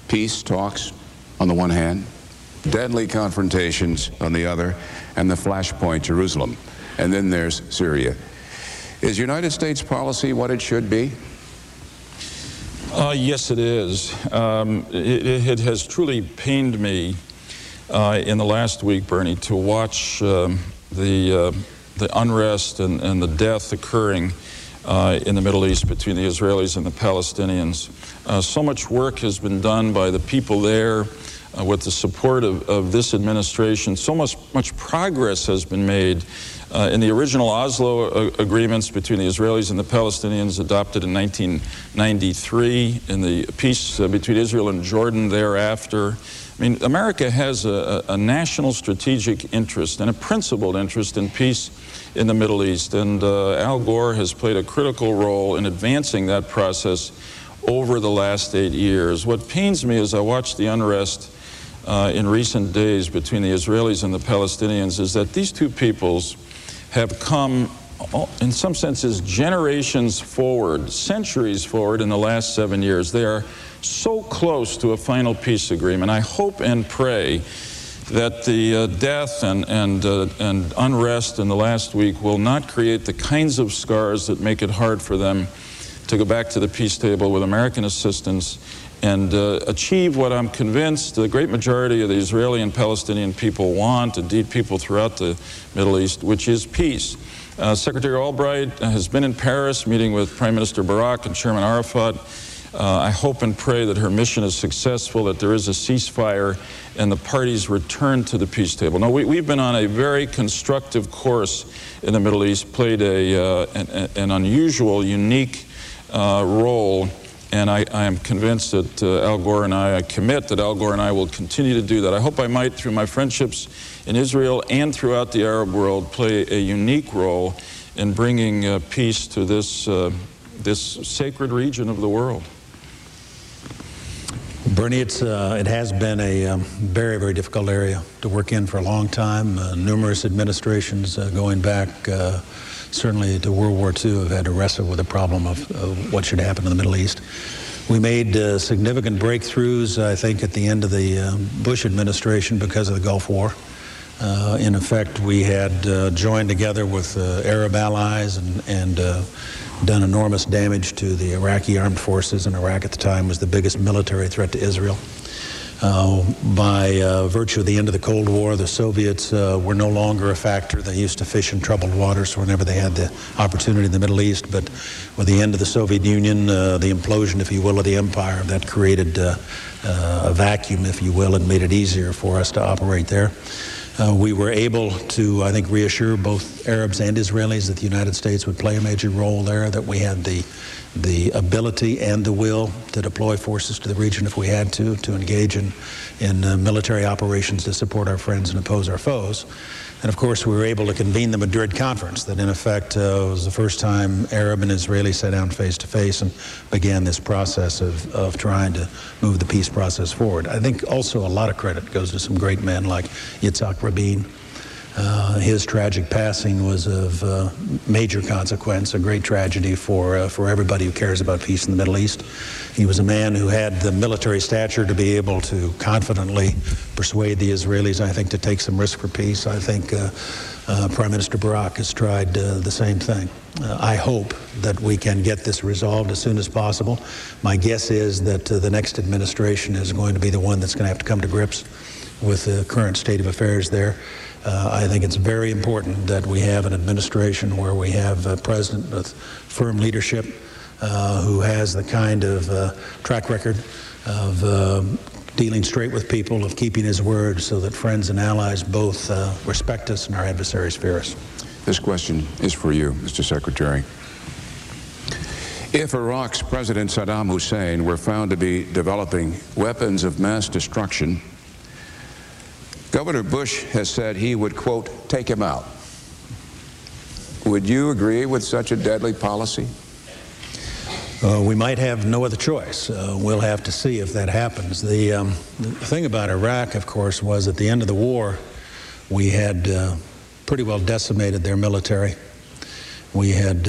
peace talks on the one hand, deadly confrontations on the other, and the flashpoint Jerusalem. And then there's Syria. Is United States policy what it should be? Yes, it is. It has truly pained me in the last week, Bernie, to watch the unrest and the death occurring in the Middle East between the Israelis and the Palestinians. So much work has been done by the people there with the support of this administration. So much progress has been made in the original Oslo agreements between the Israelis and the Palestinians adopted in 1993, in the peace between Israel and Jordan thereafter. I mean, America has a national strategic interest and a principled interest in peace in the Middle East, and Al Gore has played a critical role in advancing that process over the last 8 years. What pains me as I watch the unrest in recent days between the Israelis and the Palestinians is that these two peoples have come, in some senses, generations forward, centuries forward in the last 7 years. They are so close to a final peace agreement. I hope and pray that the death and unrest in the last week will not create the kinds of scars that make it hard for them to go back to the peace table with American assistance and achieve what I'm convinced the great majority of the Israeli and Palestinian people want, indeed people throughout the Middle East, which is peace. Secretary Albright has been in Paris meeting with Prime Minister Barak and Chairman Arafat. I hope and pray that her mission is successful, that there is a ceasefire, and the parties return to the peace table. Now, we've been on a very constructive course in the Middle East, played an unusual, unique role, and I am convinced that Al Gore and I commit that Al Gore and I will continue to do that. I hope I might, through my friendships in Israel and throughout the Arab world, play a unique role in bringing peace to this sacred region of the world. Bernie, it has been a very, very difficult area to work in for a long time. Numerous administrations going back certainly to World War II have had to wrestle with the problem of what should happen in the Middle East. We made significant breakthroughs, I think, at the end of the Bush administration because of the Gulf War. In effect, we had joined together with Arab allies and done enormous damage to the Iraqi armed forces, and Iraq at the time was the biggest military threat to Israel. By virtue of the end of the Cold War, the Soviets were no longer a factor. They used to fish in troubled waters whenever they had the opportunity in the Middle East, but with the end of the Soviet Union, the implosion, if you will, of the empire, that created a vacuum, if you will, and made it easier for us to operate there. We were able to, I think, reassure both Arabs and Israelis that the United States would play a major role there, that we had the ability and the will to deploy forces to the region if we had to engage in military operations to support our friends and oppose our foes. And of course, we were able to convene the Madrid Conference that in effect was the first time Arab and Israeli sat down face to face and began this process of trying to move the peace process forward. I think also a lot of credit goes to some great men like Yitzhak Rabin. His tragic passing was of major consequence, a great tragedy for everybody who cares about peace in the Middle East. He was a man who had the military stature to be able to confidently persuade the Israelis, I think, to take some risk for peace. I think Prime Minister Barak has tried the same thing. I hope that we can get this resolved as soon as possible. My guess is that the next administration is going to be the one that's going to have to come to grips with the current state of affairs there. I think it's very important that we have an administration where we have a president with firm leadership who has the kind of track record of dealing straight with people, of keeping his word, so that friends and allies both respect us and our adversaries fear us. This question is for you, Mr. Secretary. If Iraq's President Saddam Hussein were found to be developing weapons of mass destruction, Governor Bush has said he would, quote, take him out. Would you agree with such a deadly policy? We might have no other choice. We'll have to see if that happens. The thing about Iraq, of course, was at the end of the war, we had pretty well decimated their military. We had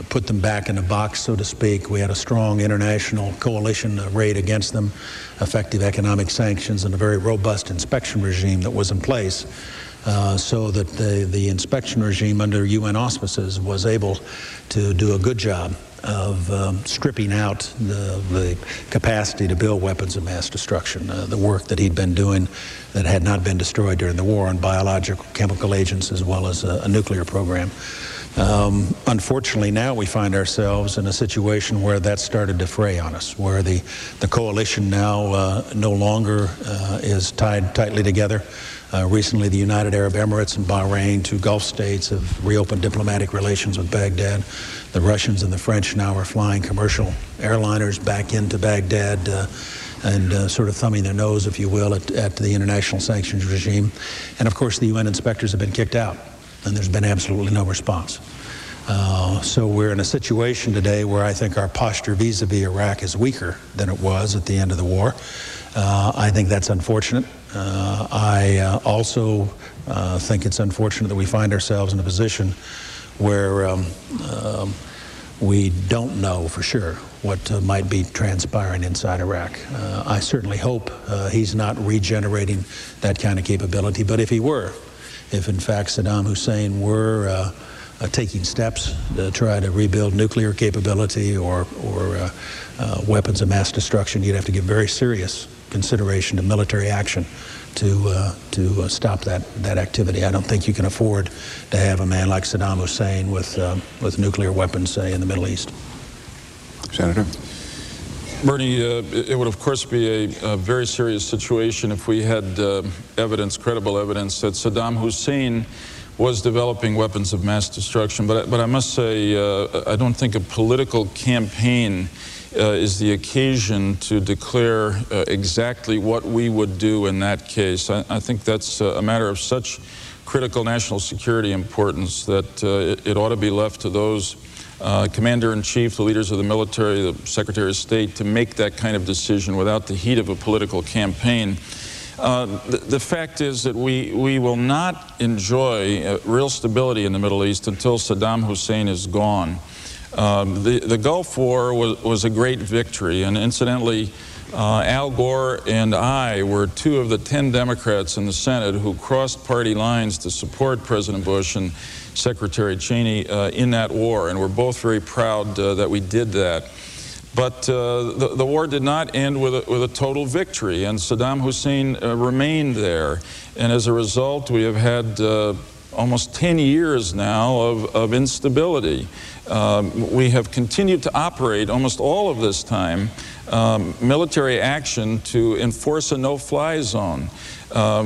put them back in a box, so to speak. We had a strong international coalition arrayed against them, effective economic sanctions, and a very robust inspection regime that was in place, so that the inspection regime under UN auspices was able to do a good job of stripping out the capacity to build weapons of mass destruction, the work that he'd been doing that had not been destroyed during the war on biological, chemical agents, as well as a nuclear program. Unfortunately, now we find ourselves in a situation where that started to fray on us, where the coalition now no longer is tied tightly together. Recently, the United Arab Emirates and Bahrain, two Gulf states, have reopened diplomatic relations with Baghdad. The Russians and the French now are flying commercial airliners back into Baghdad and sort of thumbing their nose, if you will, at the international sanctions regime. And of course, the UN inspectors have been kicked out, and there's been absolutely no response. So we're in a situation today where I think our posture vis-a-vis Iraq is weaker than it was at the end of the war. I think that's unfortunate. I also think it's unfortunate that we find ourselves in a position where we don't know for sure what might be transpiring inside Iraq. I certainly hope he's not regenerating that kind of capability, but if he were, if in fact Saddam Hussein were taking steps to try to rebuild nuclear capability or weapons of mass destruction, you'd have to give very serious consideration to military action to stop that activity. I don't think you can afford to have a man like Saddam Hussein with nuclear weapons, say, in the Middle East. Senator? Bernie, it would of course be a very serious situation if we had evidence, credible evidence, that Saddam Hussein was developing weapons of mass destruction. But I must say, I don't think a political campaign is the occasion to declare exactly what we would do in that case. I think that's a matter of such critical national security importance that it ought to be left to those commander-in-chief, the leaders of the military, the Secretary of State, to make that kind of decision without the heat of a political campaign. The fact is that we will not enjoy real stability in the Middle East until Saddam Hussein is gone. The Gulf War was a great victory, and incidentally, Al Gore and I were two of the 10 Democrats in the Senate who crossed party lines to support President Bush and Secretary Cheney in that war, and we're both very proud that we did that. But the war did not end with a total victory, and Saddam Hussein remained there. And as a result, we have had almost 10 years now of instability. We have continued to operate almost all of this time military action to enforce a no-fly zone.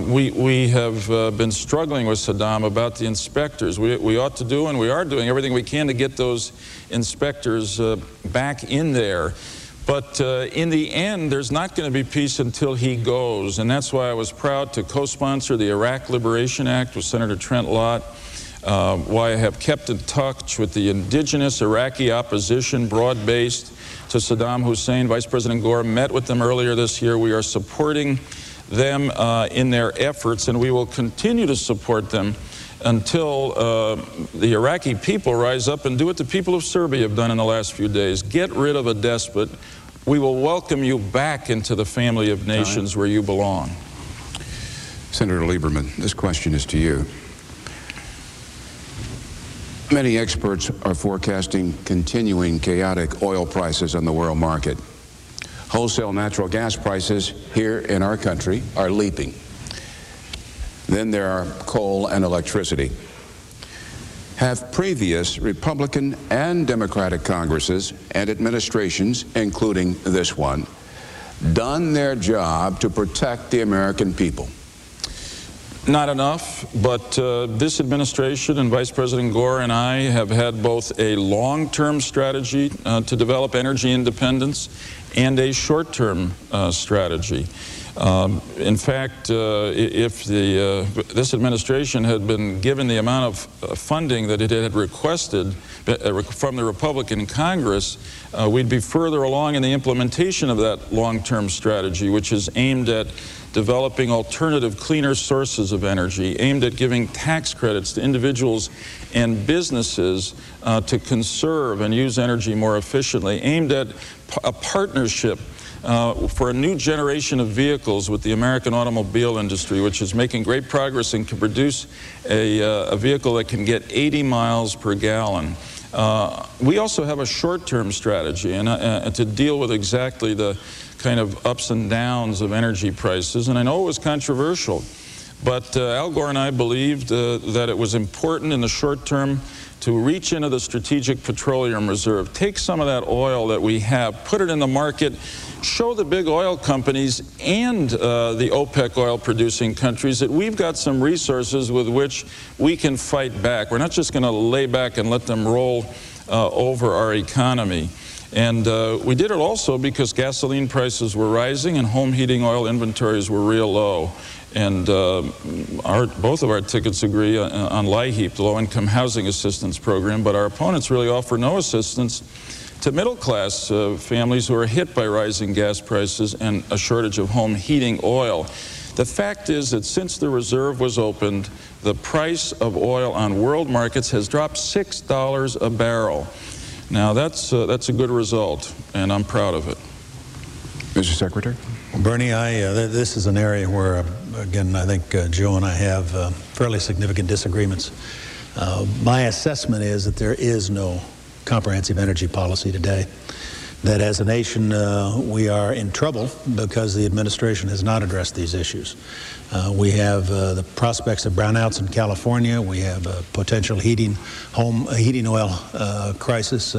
We have been struggling with Saddam about the inspectors. We ought to do, and we are doing, everything we can to get those inspectors back in there. But in the end, there's not going to be peace until he goes. And that's why I was proud to co-sponsor the Iraq Liberation Act with Senator Trent Lott, why I have kept in touch with the indigenous Iraqi opposition, broad-based, to Saddam Hussein. Vice President Gore met with them earlier this year. We are supporting them in their efforts, and we will continue to support them until the Iraqi people rise up and do what the people of Serbia have done in the last few days. Get rid of a despot. We will welcome you back into the family of nations where you belong. Senator Lieberman, this question is to you. Many experts are forecasting continuing chaotic oil prices on the world market. Wholesale natural gas prices here in our country are leaping. Then there are coal and electricity. Have previous Republican and Democratic Congresses and administrations, including this one, done their job to protect the American people? Not enough, but this administration and Vice President Gore and I have had both a long-term strategy to develop energy independence and a short-term strategy. In fact, if this administration had been given the amount of funding that it had requested from the Republican Congress, we'd be further along in the implementation of that long-term strategy, which is aimed at developing alternative, cleaner sources of energy, aimed at giving tax credits to individuals and businesses to conserve and use energy more efficiently, aimed at a partnership for a new generation of vehicles with the American automobile industry, which is making great progress and can produce a vehicle that can get 80 miles per gallon. We also have a short-term strategy and to deal with exactly the kind of ups and downs of energy prices. And I know it was controversial, but Al Gore and I believed that it was important in the short term to reach into the Strategic Petroleum Reserve, take some of that oil that we have, put it in the market, show the big oil companies and the OPEC oil-producing countries that we've got some resources with which we can fight back. We're not just going to lay back and let them roll over our economy. And we did it also because gasoline prices were rising and home heating oil inventories were real low. And both of our tickets agree on LIHEAP, the Low-Income Housing Assistance Program, but our opponents really offer no assistance to middle-class families who are hit by rising gas prices and a shortage of home heating oil. The fact is that since the reserve was opened, the price of oil on world markets has dropped $6 a barrel. Now, that's a good result, and I'm proud of it. Mr. Secretary? Well, Bernie, this is an area where, again, I think Joe and I have fairly significant disagreements. My assessment is that there is no comprehensive energy policy today, that as a nation we are in trouble because the administration has not addressed these issues. We have the prospects of brownouts in California. We have a potential heating oil crisis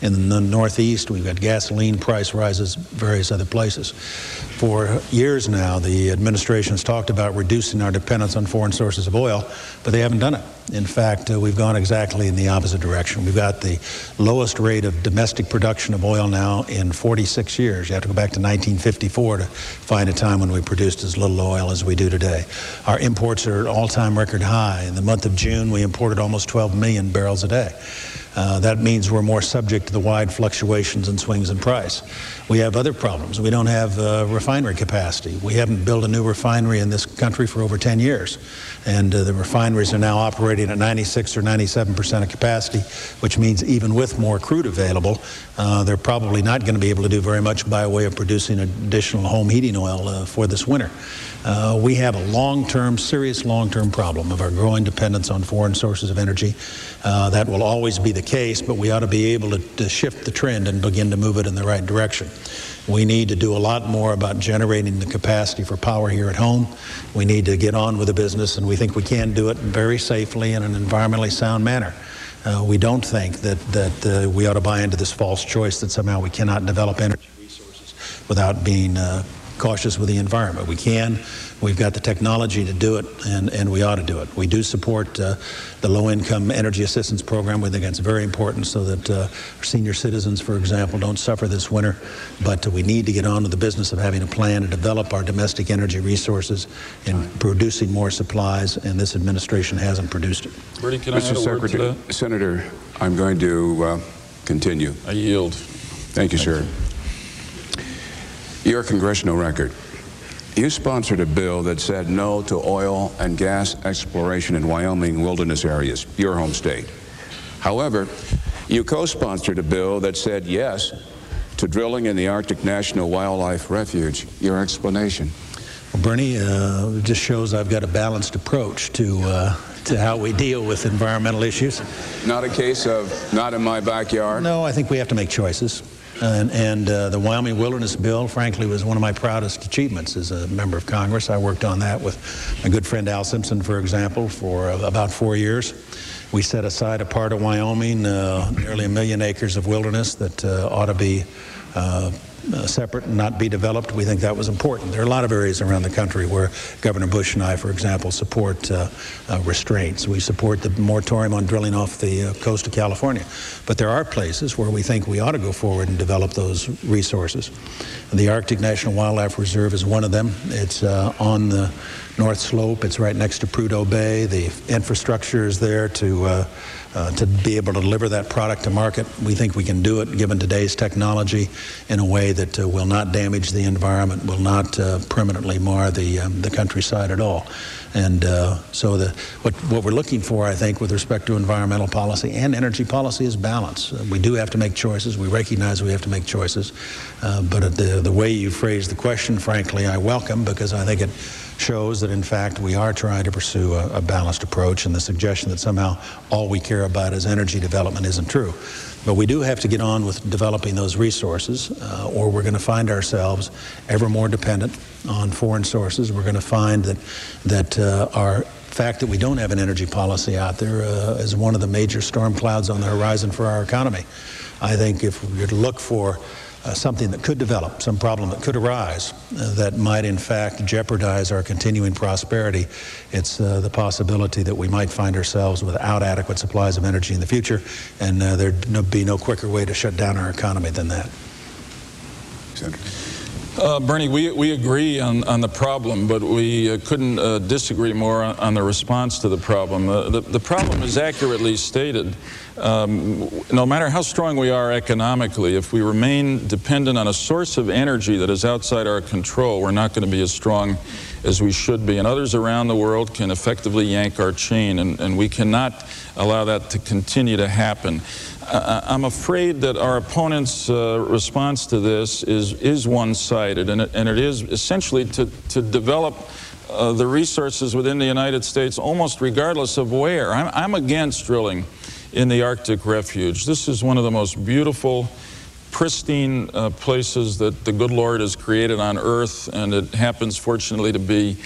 in the Northeast. We've got gasoline price rises, various other places. For years now, the administration has talked about reducing our dependence on foreign sources of oil, but they haven't done it. In fact, we've gone exactly in the opposite direction. We've got the lowest rate of domestic production of oil now in 46 years. You have to go back to 1954 to find a time when we produced as little oil as we do today. Our imports are at all-time record high. In the month of June, we imported almost 12 million barrels a day. That means we're more subject to the wide fluctuations and swings in price. We have other problems. We don't have refinery capacity. We haven't built a new refinery in this country for over 10 years. And the refineries are now operating at 96 or 97% of capacity, which means even with more crude available, they're probably not going to be able to do very much by way of producing additional home heating oil for this winter. We have a long-term, serious long-term problem of our growing dependence on foreign sources of energy. That will always be the case, but we ought to be able to shift the trend and begin to move it in the right direction. We need to do a lot more about generating the capacity for power here at home. We need to get on with the business, and we think we can do it very safely in an environmentally sound manner. We don't think that we ought to buy into this false choice that somehow we cannot develop energy resources without being cautious with the environment. We can. We've got the technology to do it, and we ought to do it. We do support the Low-Income Energy Assistance Program. We think that's very important so that our senior citizens, for example, don't suffer this winter. But we need to get on to the business of having a plan to develop our domestic energy resources and producing more supplies, and this administration hasn't produced it. Bertie, can I add a word to that? Senator, I'm going to continue. I yield. Thank you, sir. Your congressional record. You sponsored a bill that said no to oil and gas exploration in Wyoming wilderness areas, your home state. However, you co-sponsored a bill that said yes to drilling in the Arctic National Wildlife Refuge. Your explanation? Well, Bernie, it just shows I've got a balanced approach to how we deal with environmental issues. Not a case of not in my backyard? No, I think we have to make choices. And the Wyoming Wilderness Bill, frankly, was one of my proudest achievements as a member of Congress. I worked on that with my good friend Al Simpson, for example, for about 4 years. We set aside a part of Wyoming, nearly 1 million acres of wilderness that ought to be separate and not be developed. We think that was important. There are a lot of areas around the country where Governor Bush and I, for example, support restraints. We support the moratorium on drilling off the coast of California. But there are places where we think we ought to go forward and develop those resources. The Arctic National Wildlife Reserve is one of them. It's on the North Slope. It's right next to Prudhoe Bay. The infrastructure is there to be able to deliver that product to market. We think we can do it, given today's technology, in a way that will not damage the environment, will not permanently mar the countryside at all. And so what we're looking for, I think, with respect to environmental policy and energy policy is balance. We do have to make choices. We recognize we have to make choices. But the way you phrased the question, frankly, I welcome, because I think it shows that, in fact, we are trying to pursue a balanced approach, and the suggestion that somehow all we care about is energy development isn't true. But we do have to get on with developing those resources, or we're going to find ourselves ever more dependent on foreign sources. We're going to find that our fact that we don't have an energy policy out there is one of the major storm clouds on the horizon for our economy. I think if we were to look for something that could develop, some problem that could arise that might in fact jeopardize our continuing prosperity, it's the possibility that we might find ourselves without adequate supplies of energy in the future, and there'd be no quicker way to shut down our economy than that. Bernie, we agree on the problem, but we couldn't disagree more on the response to the problem. The problem is accurately stated. No matter how strong we are economically, if we remain dependent on a source of energy that is outside our control, we're not going to be as strong as we should be. And others around the world can effectively yank our chain, and we cannot allow that to continue to happen. I'm afraid that our opponent's response to this is one-sided, and it is essentially to develop the resources within the United States almost regardless of where. I'm against drilling in the Arctic Refuge. This is one of the most beautiful, pristine places that the good Lord has created on Earth, and it happens, fortunately, to be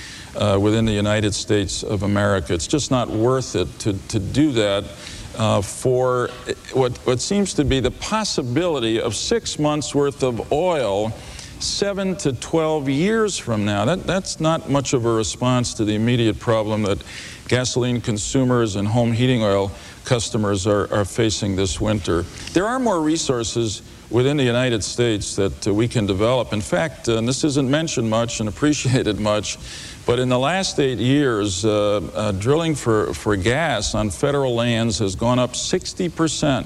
within the United States of America. It's just not worth it to do that for what seems to be the possibility of 6 months worth of oil 7 to 12 years from now. That's not much of a response to the immediate problem that gasoline consumers and home heating oil customers are facing this winter. There are more resources within the United States that we can develop. In fact, and this isn't mentioned much and appreciated much, but in the last 8 years, drilling for gas on federal lands has gone up 60%,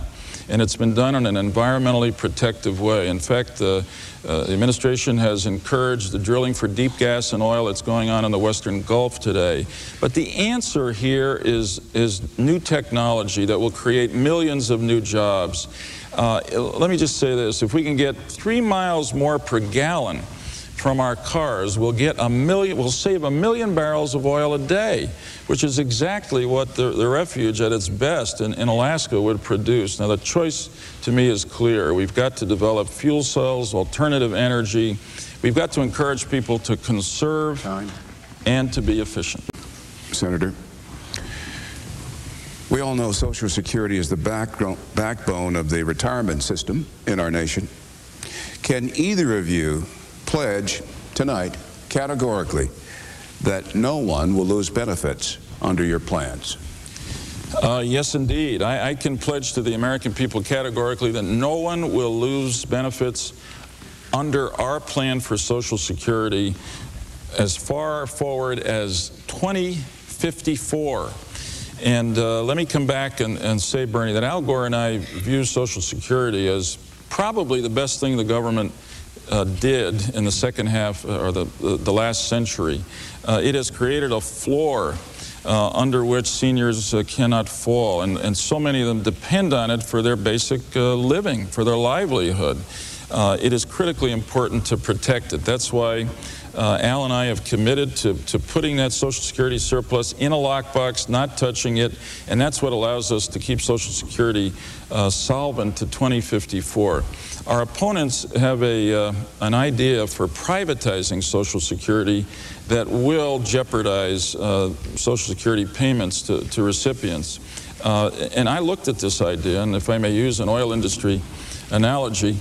and it's been done in an environmentally protective way. In fact, the administration has encouraged the drilling for deep gas and oil that's going on in the Western Gulf today. But the answer here is new technology that will create millions of new jobs. Let me just say this: if we can get 3 miles more per gallon from our cars, we'll save 1 million barrels of oil a day, which is exactly what the refuge at its best in Alaska would produce. Now, the choice to me is clear. We've got to develop fuel cells, alternative energy. We've got to encourage people to conserve and to be efficient. Senator, we all know Social Security is the backbone of the retirement system in our nation. Can either of you pledge tonight categorically that no one will lose benefits under your plans? Yes, indeed. I can pledge to the American people categorically that no one will lose benefits under our plan for Social Security as far forward as 2054. And let me come back and say, Bernie, that Al Gore and I view Social Security as probably the best thing the government did in the second half, or the last century. It has created a floor under which seniors cannot fall, and so many of them depend on it for their basic living, for their livelihood. It is critically important to protect it. That's why Al and I have committed to putting that Social Security surplus in a lockbox, not touching it, and that's what allows us to keep Social Security solvent to 2054. Our opponents have an idea for privatizing Social Security that will jeopardize Social Security payments to recipients. And I looked at this idea, and if I may use an oil industry analogy,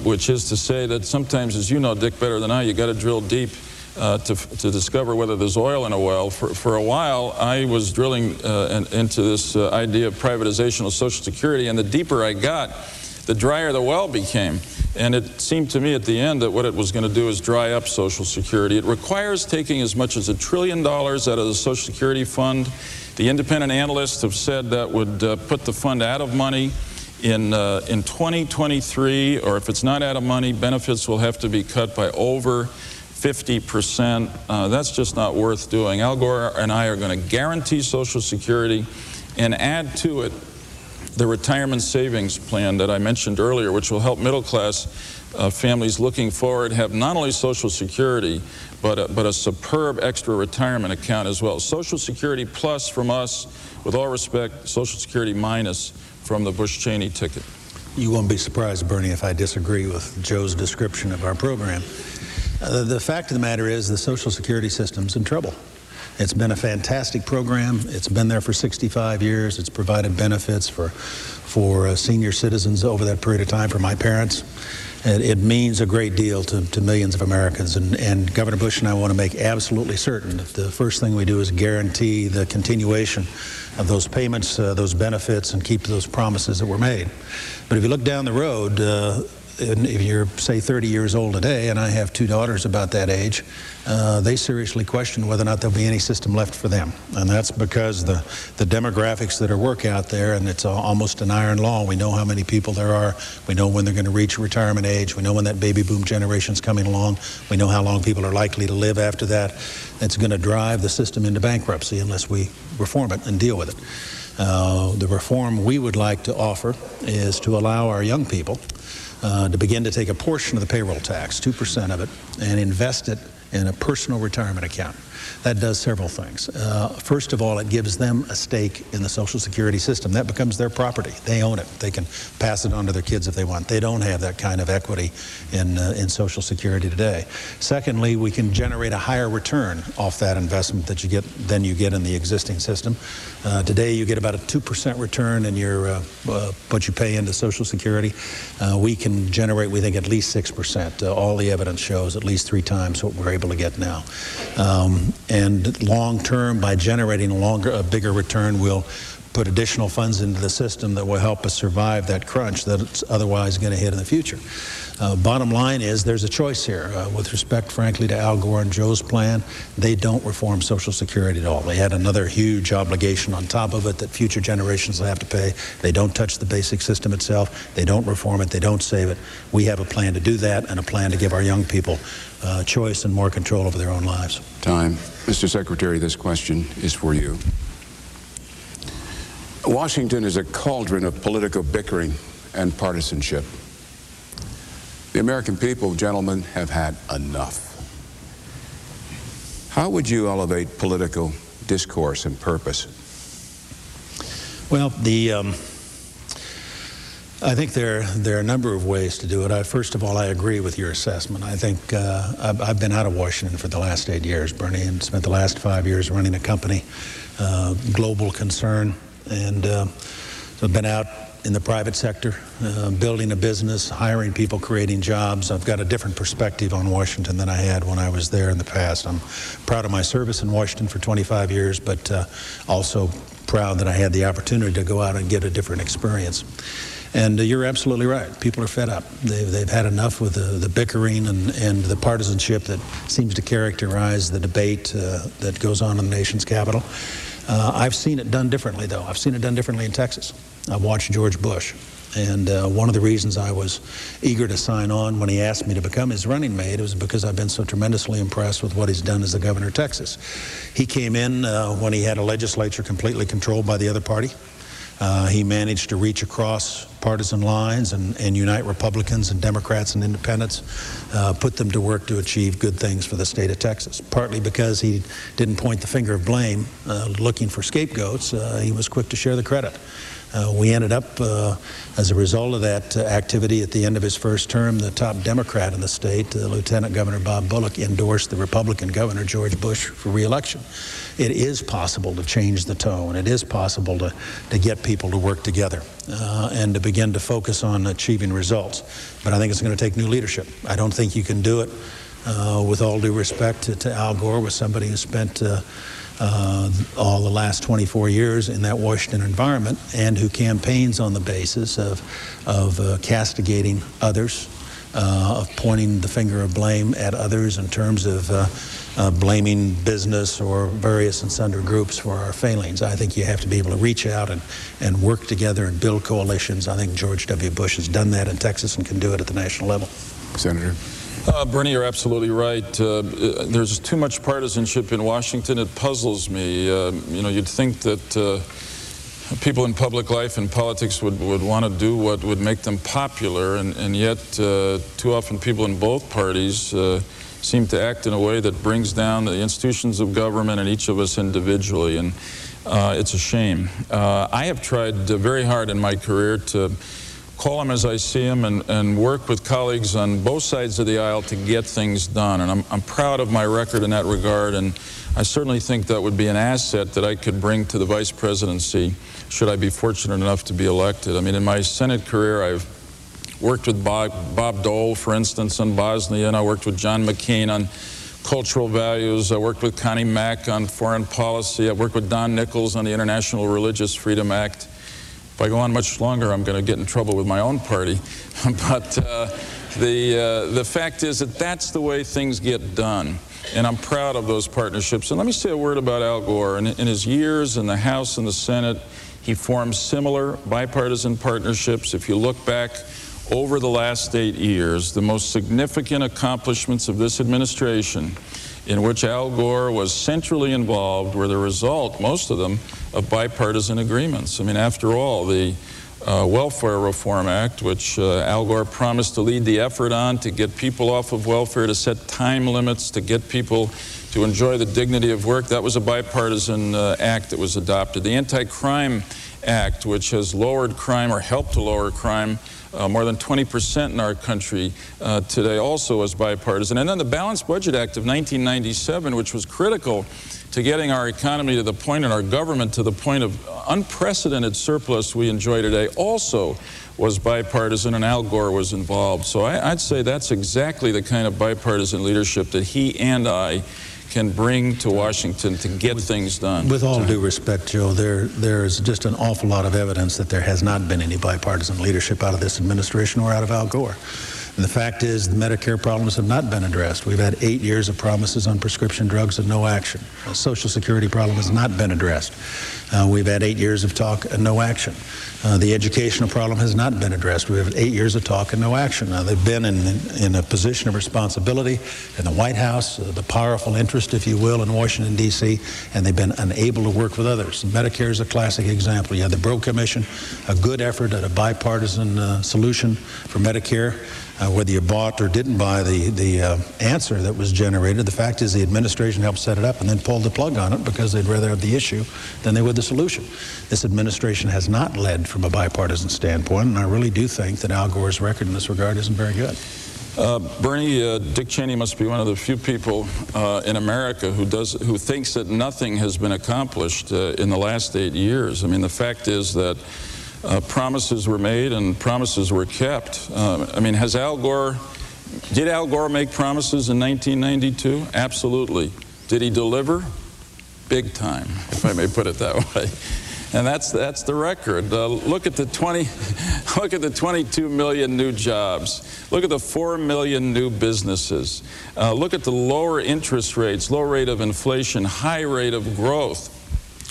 which is to say that sometimes, as you know, Dick, better than I, you got to drill deep to discover whether there's oil in a well. For a while, I was drilling into this idea of privatization of Social Security, and the deeper I got, the drier the well became. And it seemed to me at the end that what it was going to do is dry up Social Security. It requires taking as much as $1 trillion out of the Social Security fund. The independent analysts have said that would put the fund out of money in 2023, or if it's not out of money, benefits will have to be cut by over 50%. That's just not worth doing. Al Gore and I are going to guarantee Social Security and add to it the retirement savings plan that I mentioned earlier, which will help middle-class families looking forward have not only Social Security, but a superb extra retirement account as well. Social Security plus from us, with all respect, Social Security minus from the Bush-Cheney ticket. You won't be surprised, Bernie, if I disagree with Joe's description of our program. The fact of the matter is the Social Security system's in trouble. It's been a fantastic program. It's been there for 65 years. It's provided benefits for senior citizens over that period of time, for my parents. It means a great deal to millions of Americans. And Governor Bush and I want to make absolutely certain that the first thing we do is guarantee the continuation of those payments, those benefits, and keep those promises that were made. But if you look down the road, if you're, say, 30 years old today, and I have 2 daughters about that age, they seriously question whether or not there'll be any system left for them. And that's because the demographics that are work out there, and it's almost an iron law. We know how many people there are. We know when they're going to reach retirement age. We know when that baby boom generation's coming along. We know how long people are likely to live after that. It's going to drive the system into bankruptcy unless we reform it and deal with it. The reform we would like to offer is to allow our young people to begin to take a portion of the payroll tax, 2% of it, and invest it in a personal retirement account. That does several things. First of all, it gives them a stake in the Social Security system. That becomes their property. They own it. They can pass it on to their kids if they want. They don't have that kind of equity in Social Security today. Secondly, we can generate a higher return off that investment that you get than you get in the existing system. Today, you get about a 2% return in your what you pay into Social Security. We can generate, we think, at least 6%. All the evidence shows at least 3 times what we're able to get now. And long-term, by generating a bigger return, we'll put additional funds into the system that will help us survive that crunch that's otherwise going to hit in the future. Bottom line is there's a choice here. With respect, frankly, to Al Gore and Joe's plan, they don't reform Social Security at all. They had another huge obligation on top of it that future generations will have to pay. They don't touch the basic system itself. They don't reform it. They don't save it. We have a plan to do that and a plan to give our young people choice and more control over their own lives. Time. Mr. Secretary, this question is for you. Washington is a cauldron of political bickering and partisanship. The American people, gentlemen, have had enough. How would you elevate political discourse and purpose? Well, I think there are a number of ways to do it. First of all, I agree with your assessment. I think I've been out of Washington for the last 8 years, Bernie, and spent the last 5 years running a company, global concern, and so I've been out in the private sector, building a business, hiring people, creating jobs. I've got a different perspective on Washington than I had when I was there in the past. I'm proud of my service in Washington for 25 years, but also proud that I had the opportunity to go out and get a different experience. And you're absolutely right. People are fed up. They've had enough with the bickering and the partisanship that seems to characterize the debate that goes on in the nation's capital. I've seen it done differently, though. I've seen it done differently in Texas. I've watched George Bush. And one of the reasons I was eager to sign on when he asked me to become his running mate was because I've been so tremendously impressed with what he's done as the governor of Texas. He came in when he had a legislature completely controlled by the other party. He managed to reach across partisan lines and unite Republicans and Democrats and independents, put them to work to achieve good things for the state of Texas. Partly because he didn't point the finger of blame looking for scapegoats, he was quick to share the credit. We ended up, as a result of that activity at the end of his first term, the top Democrat in the state, Lieutenant Governor Bob Bullock, endorsed the Republican Governor George Bush for re-election. It is possible to change the tone. It is possible to get people to work together and to begin to focus on achieving results. But I think it's going to take new leadership. I don't think you can do it, with all due respect to Al Gore, with somebody who spent all the last 24 years in that Washington environment and who campaigns on the basis of castigating others, of pointing the finger of blame at others in terms of blaming business or various and sundry groups for our failings. I think you have to be able to reach out and work together and build coalitions. I think George W. Bush has done that in Texas and can do it at the national level. Senator. Bernie, you're absolutely right. There's too much partisanship in Washington. It puzzles me. You'd think that people in public life and politics would want to do what would make them popular, and yet too often people in both parties seem to act in a way that brings down the institutions of government and each of us individually, and it's a shame. I have tried very hard in my career to call them as I see them and work with colleagues on both sides of the aisle to get things done. And I'm proud of my record in that regard, and I certainly think that would be an asset that I could bring to the vice presidency should I be fortunate enough to be elected. I mean, in my Senate career, I've worked with Bob Dole, for instance, on Bosnia, and I worked with John McCain on cultural values. I worked with Connie Mack on foreign policy. I worked with Don Nichols on the International Religious Freedom Act. If I go on much longer, I'm going to get in trouble with my own party. But the fact is that that's the way things get done. And I'm proud of those partnerships. And let me say a word about Al Gore. In his years in the House and the Senate, he formed similar bipartisan partnerships. If you look back over the last 8 years, the most significant accomplishments of this administration, in which Al Gore was centrally involved, were the result, most of them, of bipartisan agreements. I mean, after all, the Welfare Reform Act, which Al Gore promised to lead the effort on to get people off of welfare, to set time limits, to get people to enjoy the dignity of work, that was a bipartisan act that was adopted. The Anti-Crime Act, which has lowered crime or helped to lower crime more than 20% in our country today, also was bipartisan. And then the Balanced Budget Act of 1997, which was critical to getting our economy to the point and our government to the point of unprecedented surplus we enjoy today, also was bipartisan, and Al Gore was involved. So I'd say that's exactly the kind of bipartisan leadership that he and I can bring to Washington to get things done. With all due respect, Joe, there is just an awful lot of evidence that there has not been any bipartisan leadership out of this administration or out of Al Gore. And the fact is the Medicare problems have not been addressed. We've had 8 years of promises on prescription drugs and no action. The Social Security problem has not been addressed. We've had 8 years of talk and no action. The educational problem has not been addressed. We have 8 years of talk and no action. Now, they've been in a position of responsibility in the White House, the powerful interest, if you will, in Washington, D.C., and they've been unable to work with others. Medicare is a classic example. You had the Broke Commission, a good effort at a bipartisan solution for Medicare. Whether you bought or didn't buy the answer that was generated, the fact is the administration helped set it up and then pulled the plug on it because they'd rather have the issue than they would the solution. This administration has not led from a bipartisan standpoint, and I really do think that Al Gore's record in this regard isn't very good. Bernie, Dick Cheney must be one of the few people in America who thinks that nothing has been accomplished in the last 8 years. I mean, the fact is that promises were made and promises were kept. I mean, did Al Gore make promises in 1992? Absolutely. Did he deliver? Big time, if I may put it that way. And that's the record. Look at the 22 million new jobs. Look at the 4 million new businesses. Look at the lower interest rates, low rate of inflation, high rate of growth.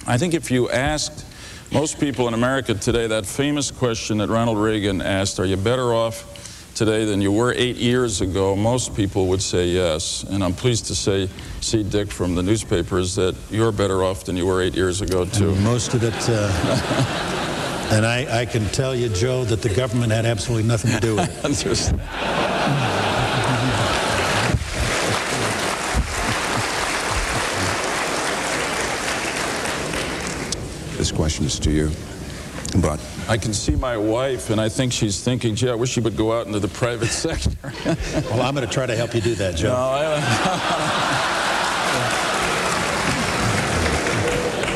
I think if you asked most people in America today that famous question that Ronald Reagan asked, are you better off today than you were 8 years ago, most people would say yes. And I'm pleased to see, Dick, from the newspapers that you're better off than you were 8 years ago, too. And most of it, and I can tell you, Joe, that the government had absolutely nothing to do with it. This question is to you, but I can see my wife, and I think she's thinking, gee, I wish she would go out into the private sector. Well, I'm going to try to help you do that, Joe.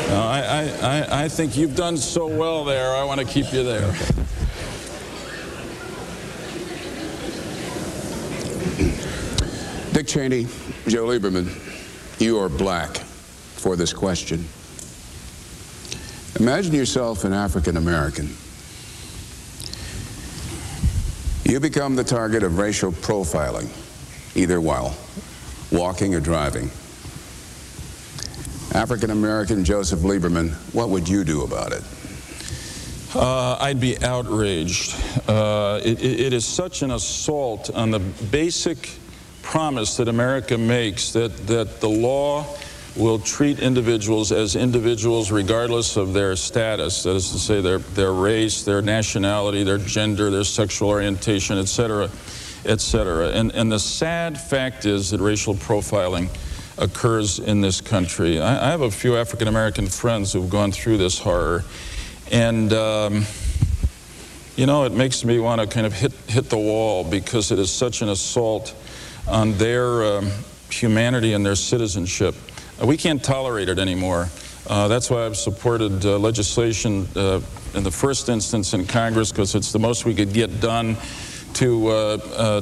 No, I think you've done so well there. I want to keep you there. Dick Cheney, Joe Lieberman, you are black for this question. Imagine yourself an African American. You become the target of racial profiling, either while walking or driving. African American Joseph Lieberman, what would you do about it? I'd be outraged. It is such an assault on the basic promise that America makes that the law will treat individuals as individuals regardless of their status, that is to say their race, their nationality, their gender, their sexual orientation, etc., etc. And the sad fact is that racial profiling occurs in this country. I have a few African American friends who've gone through this horror, and you know, it makes me want to kind of hit the wall because it is such an assault on their humanity and their citizenship. We can't tolerate it anymore. That's why I've supported legislation in the first instance in Congress, because it's the most we could get done to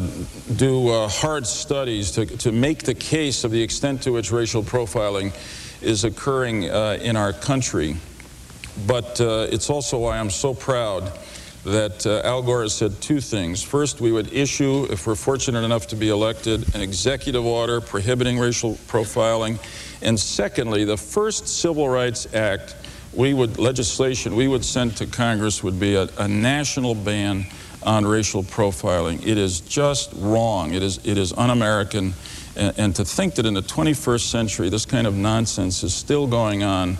do hard studies to make the case of the extent to which racial profiling is occurring in our country. But it's also why I'm so proud that Al Gore has said two things. First, we would issue, if we're fortunate enough to be elected, an executive order prohibiting racial profiling. And secondly, the first Civil Rights Act legislation we would send to Congress would be a national ban on racial profiling. It is just wrong. It is un-American. And to think that in the 21st century this kind of nonsense is still going on,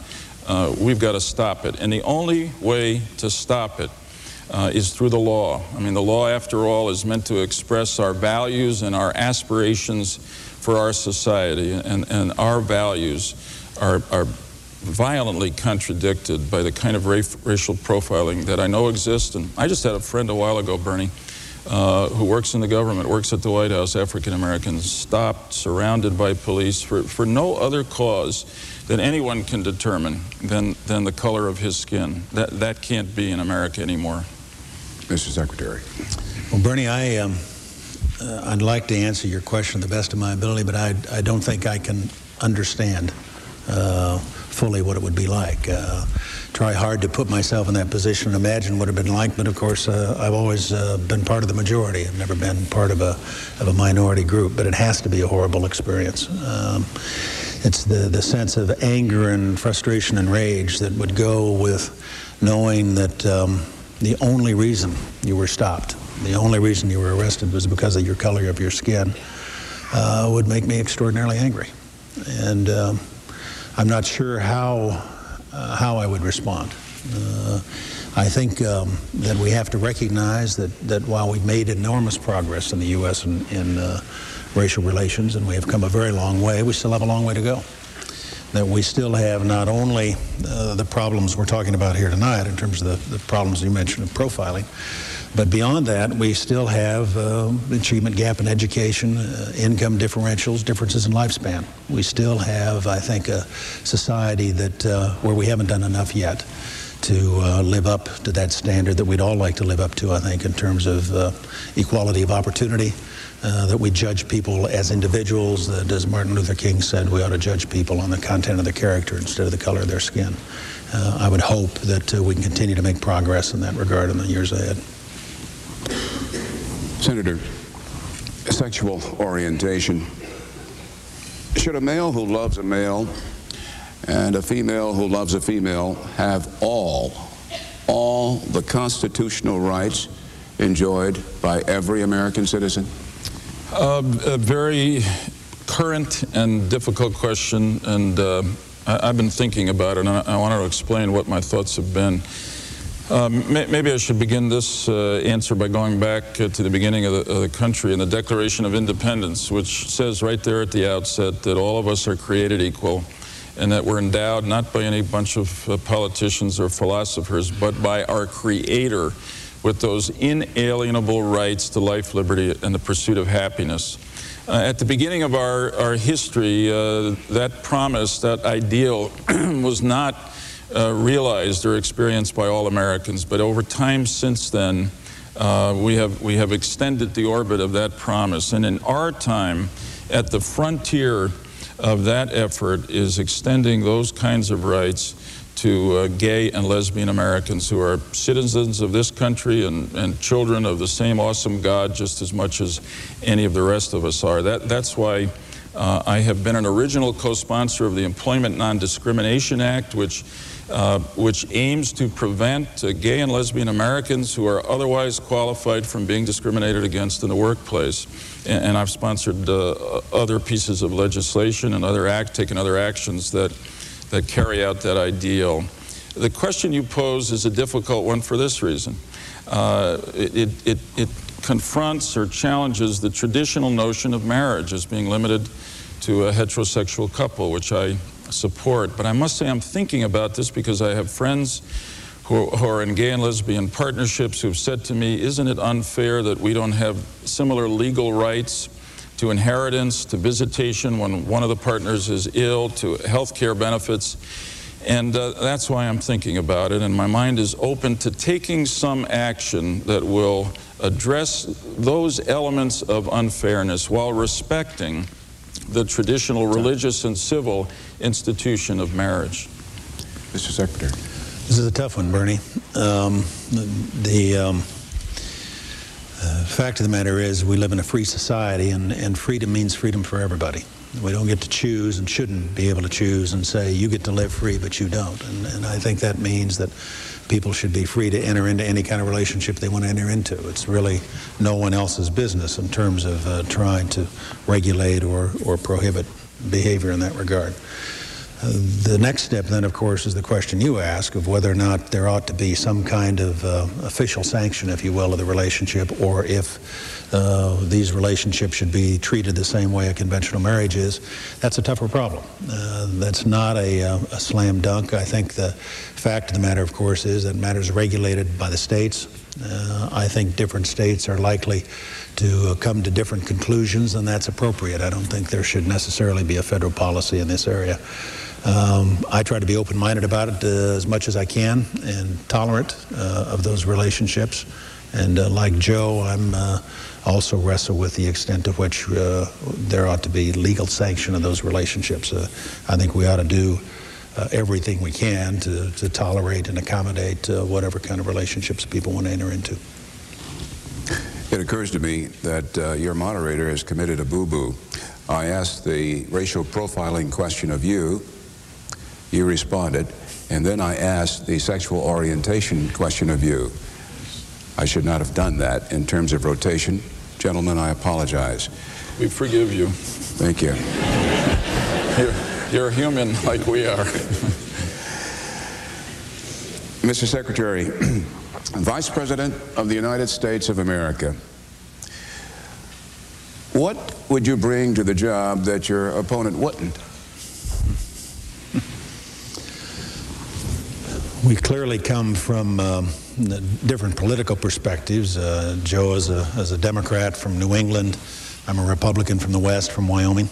we've got to stop it. And the only way to stop it is through the law. I mean, the law, after all, is meant to express our values and our aspirations for our society, and our values are violently contradicted by the kind of racial profiling that I know exists. And I just had a friend a while ago, Bernie, who works in the government, works at the White House, African Americans, stopped, surrounded by police for no other cause that anyone can determine than the color of his skin. That can't be in America anymore. Mr. Secretary. Well, Bernie, I'd like to answer your question to the best of my ability, but I don't think I can understand fully what it would be like. Try hard to put myself in that position and imagine what it would have been like, but of course I've always been part of the majority. I've never been part of a minority group, but it has to be a horrible experience. It's the sense of anger and frustration and rage that would go with knowing that the only reason you were stopped, the only reason you were arrested was because of your color of your skin, would make me extraordinarily angry. And I'm not sure how I would respond. I think that we have to recognize that while we've made enormous progress in the U.S. in racial relations, and we have come a very long way, we still have a long way to go. That we still have not only the problems we're talking about here tonight in terms of the problems you mentioned of profiling, but beyond that, we still have achievement gap in education, income differentials, differences in lifespan. We still have, I think, a society that where we haven't done enough yet to live up to that standard that we'd all like to live up to, I think, in terms of equality of opportunity, that we judge people as individuals, that, as Martin Luther King said, we ought to judge people on the content of their character instead of the color of their skin. I would hope that we can continue to make progress in that regard in the years ahead. Senator, sexual orientation. Should a male who loves a male and a female who loves a female have all the constitutional rights enjoyed by every American citizen? A very current and difficult question, and I've been thinking about it, and I want to explain what my thoughts have been. Maybe I should begin this answer by going back to the beginning of the country and the Declaration of Independence, which says right there at the outset that all of us are created equal and that we're endowed not by any bunch of politicians or philosophers, but by our Creator with those inalienable rights to life, liberty, and the pursuit of happiness. At the beginning of our history, that promise, that ideal, was not realized or experienced by all Americans, but over time since then, we have extended the orbit of that promise. And in our time, at the frontier of that effort is extending those kinds of rights to gay and lesbian Americans who are citizens of this country and children of the same awesome God just as much as any of the rest of us are. That's why I have been an original co-sponsor of the Employment Non-Discrimination Act, which aims to prevent gay and lesbian Americans who are otherwise qualified from being discriminated against in the workplace. And I've sponsored other pieces of legislation and taken other actions that carry out that ideal. The question you pose is a difficult one for this reason. It confronts or challenges the traditional notion of marriage as being limited to a heterosexual couple, which I support. But I must say I'm thinking about this because I have friends who are in gay and lesbian partnerships who've said to me, isn't it unfair that we don't have similar legal rights to inheritance, to visitation when one of the partners is ill, to health care benefits? And that's why I'm thinking about it, and my mind is open to taking some action that will address those elements of unfairness while respecting the traditional religious and civil institution of marriage. Mr. Secretary. This is a tough one, Bernie. The fact of the matter is we live in a free society, and freedom means freedom for everybody. We don't get to choose and shouldn't be able to choose and say, you get to live free, but you don't. And I think that means that people should be free to enter into any kind of relationship they want to enter into. It's really no one else's business in terms of trying to regulate or prohibit behavior in that regard. The next step then, of course, is the question you ask of whether or not there ought to be some kind of official sanction, if you will, of the relationship, or if these relationships should be treated the same way a conventional marriage is. That's a tougher problem. That's not a slam dunk. I think the fact of the matter, of course, is that matters regulated by the states. I think different states are likely to come to different conclusions, and that's appropriate. I don't think there should necessarily be a federal policy in this area. I try to be open-minded about it as much as I can and tolerant of those relationships. And like Joe, I'm also wrestle with the extent to which there ought to be legal sanction of those relationships. I think we ought to do everything we can to tolerate and accommodate whatever kind of relationships people want to enter into. It occurs to me that your moderator has committed a boo-boo. I asked the racial profiling question of you. You responded. And then I asked the sexual orientation question of you. I should not have done that in terms of rotation. Gentlemen, I apologize. We forgive you. Thank you. You're human like we are. Mr. Secretary, Vice President of the United States of America, what would you bring to the job that your opponent wouldn't? We clearly come from different political perspectives. Joe is a Democrat from New England. I'm a Republican from the West, from Wyoming.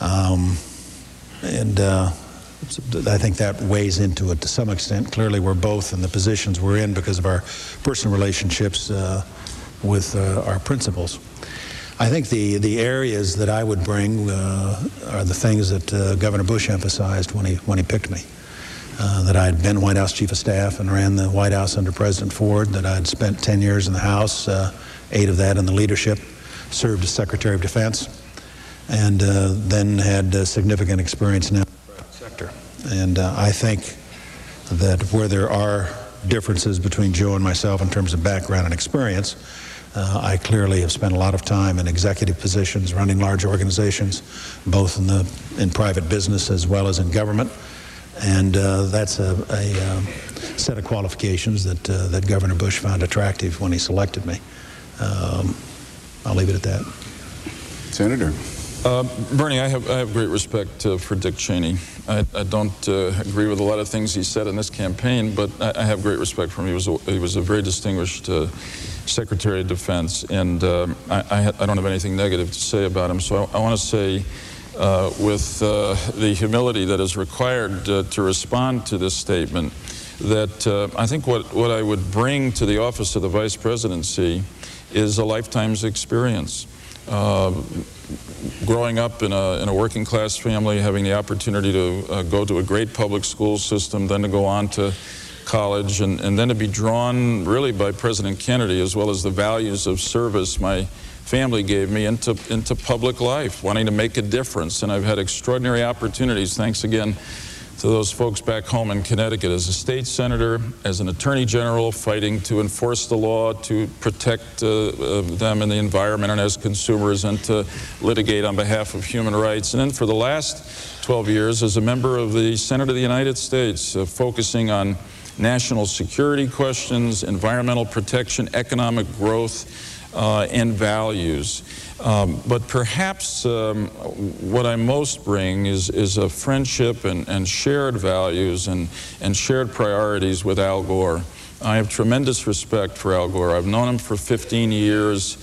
I think that weighs into it to some extent. Clearly, we're both in the positions we're in because of our personal relationships with our principals. I think the areas that I would bring are the things that Governor Bush emphasized when he picked me. That I had been White House Chief of Staff and ran the White House under President Ford, that I had spent 10 years in the House, 8 of that in the leadership, served as Secretary of Defense, and then had significant experience now in the private sector. And I think that where there are differences between Joe and myself in terms of background and experience, I clearly have spent a lot of time in executive positions, running large organizations, both in private business as well as in government. And that's a set of qualifications that Governor Bush found attractive when he selected me. I'll leave it at that. Senator. Bernie, I have great respect for Dick Cheney. I don't agree with a lot of things he said in this campaign, but I have great respect for him. He was a very distinguished Secretary of Defense, and I don't have anything negative to say about him. So I want to say, with the humility that is required to respond to this statement, that I think what I would bring to the office of the Vice Presidency is a lifetime's experience. Growing up in a working class family, having the opportunity to go to a great public school system, then to go on to college, and then to be drawn really by President Kennedy, as well as the values of service my family gave me into public life, wanting to make a difference. And I've had extraordinary opportunities, thanks again to those folks back home in Connecticut, as a state senator, as an attorney general, fighting to enforce the law, to protect them and the environment, and as consumers, and to litigate on behalf of human rights. And then for the last 12 years as a member of the Senate of the United States, focusing on national security questions, environmental protection, economic growth, and values. But perhaps what I most bring is a friendship and shared values and shared priorities with Al Gore. I have tremendous respect for Al Gore. I've known him for 15 years.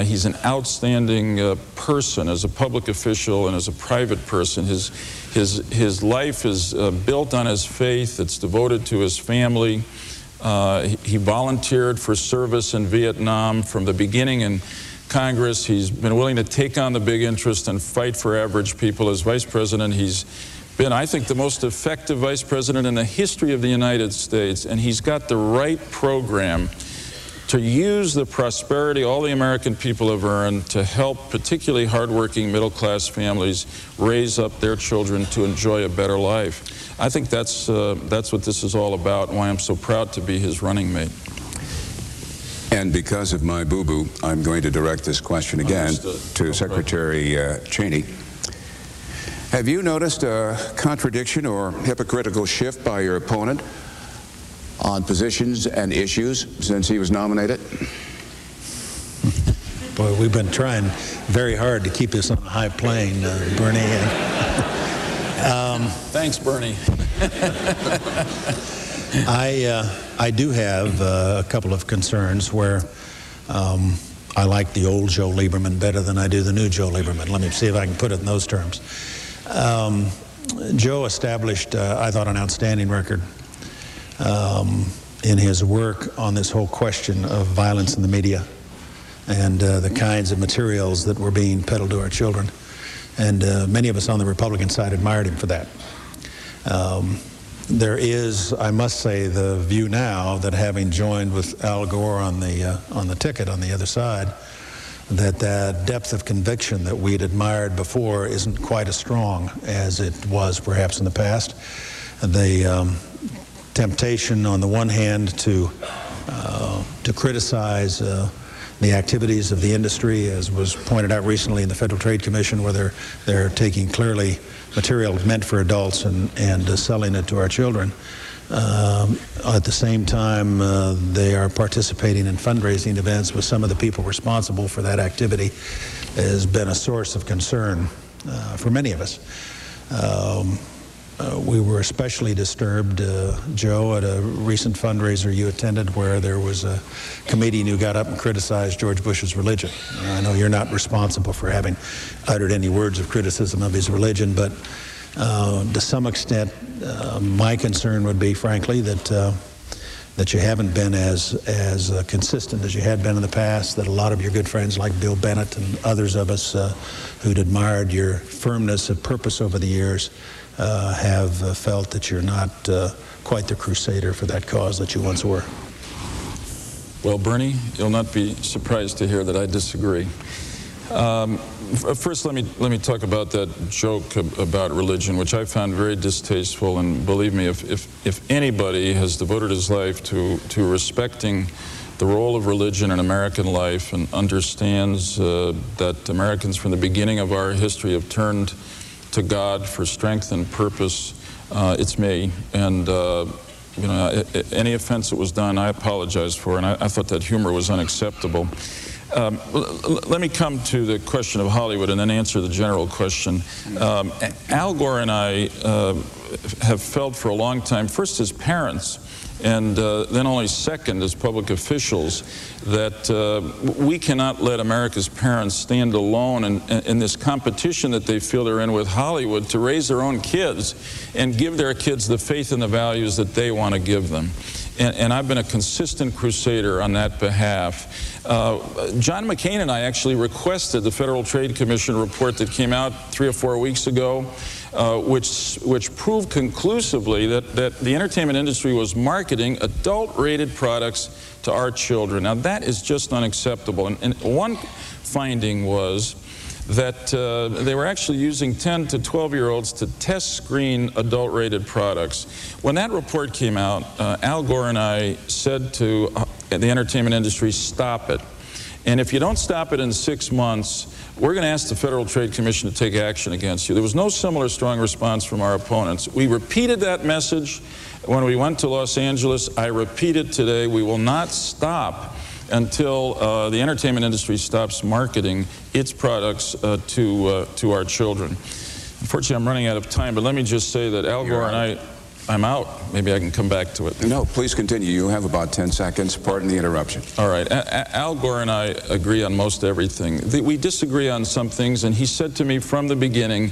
He's an outstanding person as a public official and as a private person. His life is built on his faith. It's devoted to his family. He volunteered for service in Vietnam from the beginning in Congress. He's been willing to take on the big interest and fight for average people. As Vice President, he's been, I think, the most effective Vice President in the history of the United States, and he's got the right program to use the prosperity all the American people have earned to help particularly hardworking middle-class families raise up their children to enjoy a better life. I think that's what this is all about, and why I'm so proud to be his running mate. And because of my boo-boo, I'm going to direct this question again to Secretary Cheney. Have you noticed a contradiction or hypocritical shift by your opponent on positions and issues since he was nominated? Boy, we've been trying very hard to keep this on a high plane, Bernie. Thanks, Bernie. I do have a couple of concerns where I like the old Joe Lieberman better than I do the new Joe Lieberman. Let me see if I can put it in those terms. Joe established, I thought, an outstanding record in his work on this whole question of violence in the media and the kinds of materials that were being peddled to our children. And many of us on the Republican side admired him for that. There is, I must say, the view now that having joined with Al Gore on the ticket on the other side, that depth of conviction that we'd admired before isn't quite as strong as it was perhaps in the past. The temptation on the one hand to criticize the activities of the industry, as was pointed out recently in the Federal Trade Commission, where they're taking clearly material meant for adults and selling it to our children. At the same time, they are participating in fundraising events with some of the people responsible for that activity. Has been a source of concern for many of us. We were especially disturbed, Joe, at a recent fundraiser you attended where there was a comedian who got up and criticized George Bush's religion. I know you're not responsible for having uttered any words of criticism of his religion, but to some extent, my concern would be, frankly, that you haven't been as consistent as you had been in the past, that a lot of your good friends like Bill Bennett and others of us who'd admired your firmness of purpose over the years have felt that you're not quite the crusader for that cause that you once were. Well, Bernie, you'll not be surprised to hear that I disagree. First, let me talk about that joke about religion, which I found very distasteful. And believe me, if anybody has devoted his life to respecting the role of religion in American life and understands that Americans from the beginning of our history have turned to God for strength and purpose, it's me. And you know, any offense that was done, I apologize for, and I thought that humor was unacceptable. Let me come to the question of Hollywood and then answer the general question. Al Gore and I have felt for a long time, first as parents, and then only second as public officials, that we cannot let America's parents stand alone in this competition that they feel they're in with Hollywood to raise their own kids and give their kids the faith and the values that they want to give them. And I've been a consistent crusader on that behalf. John McCain and I actually requested the Federal Trade Commission report that came out 3 or 4 weeks ago, which proved conclusively that the entertainment industry was marketing adult-rated products to our children. Now, that is just unacceptable. And one finding was that they were actually using 10 to 12-year-olds to test screen adult-rated products. When that report came out, Al Gore and I said to the entertainment industry, stop it. And if you don't stop it in 6 months, we're going to ask the Federal Trade Commission to take action against you. There was no similar strong response from our opponents. We repeated that message when we went to Los Angeles. I repeat it today. We will not stop until the entertainment industry stops marketing its products to our children. Unfortunately, I'm running out of time, but let me just say that Al Gore and I'm out. Maybe I can come back to it. No, please continue. You have about 10 seconds. Pardon the interruption. All right. Al Gore and I agree on most everything. We disagree on some things, and he said to me from the beginning,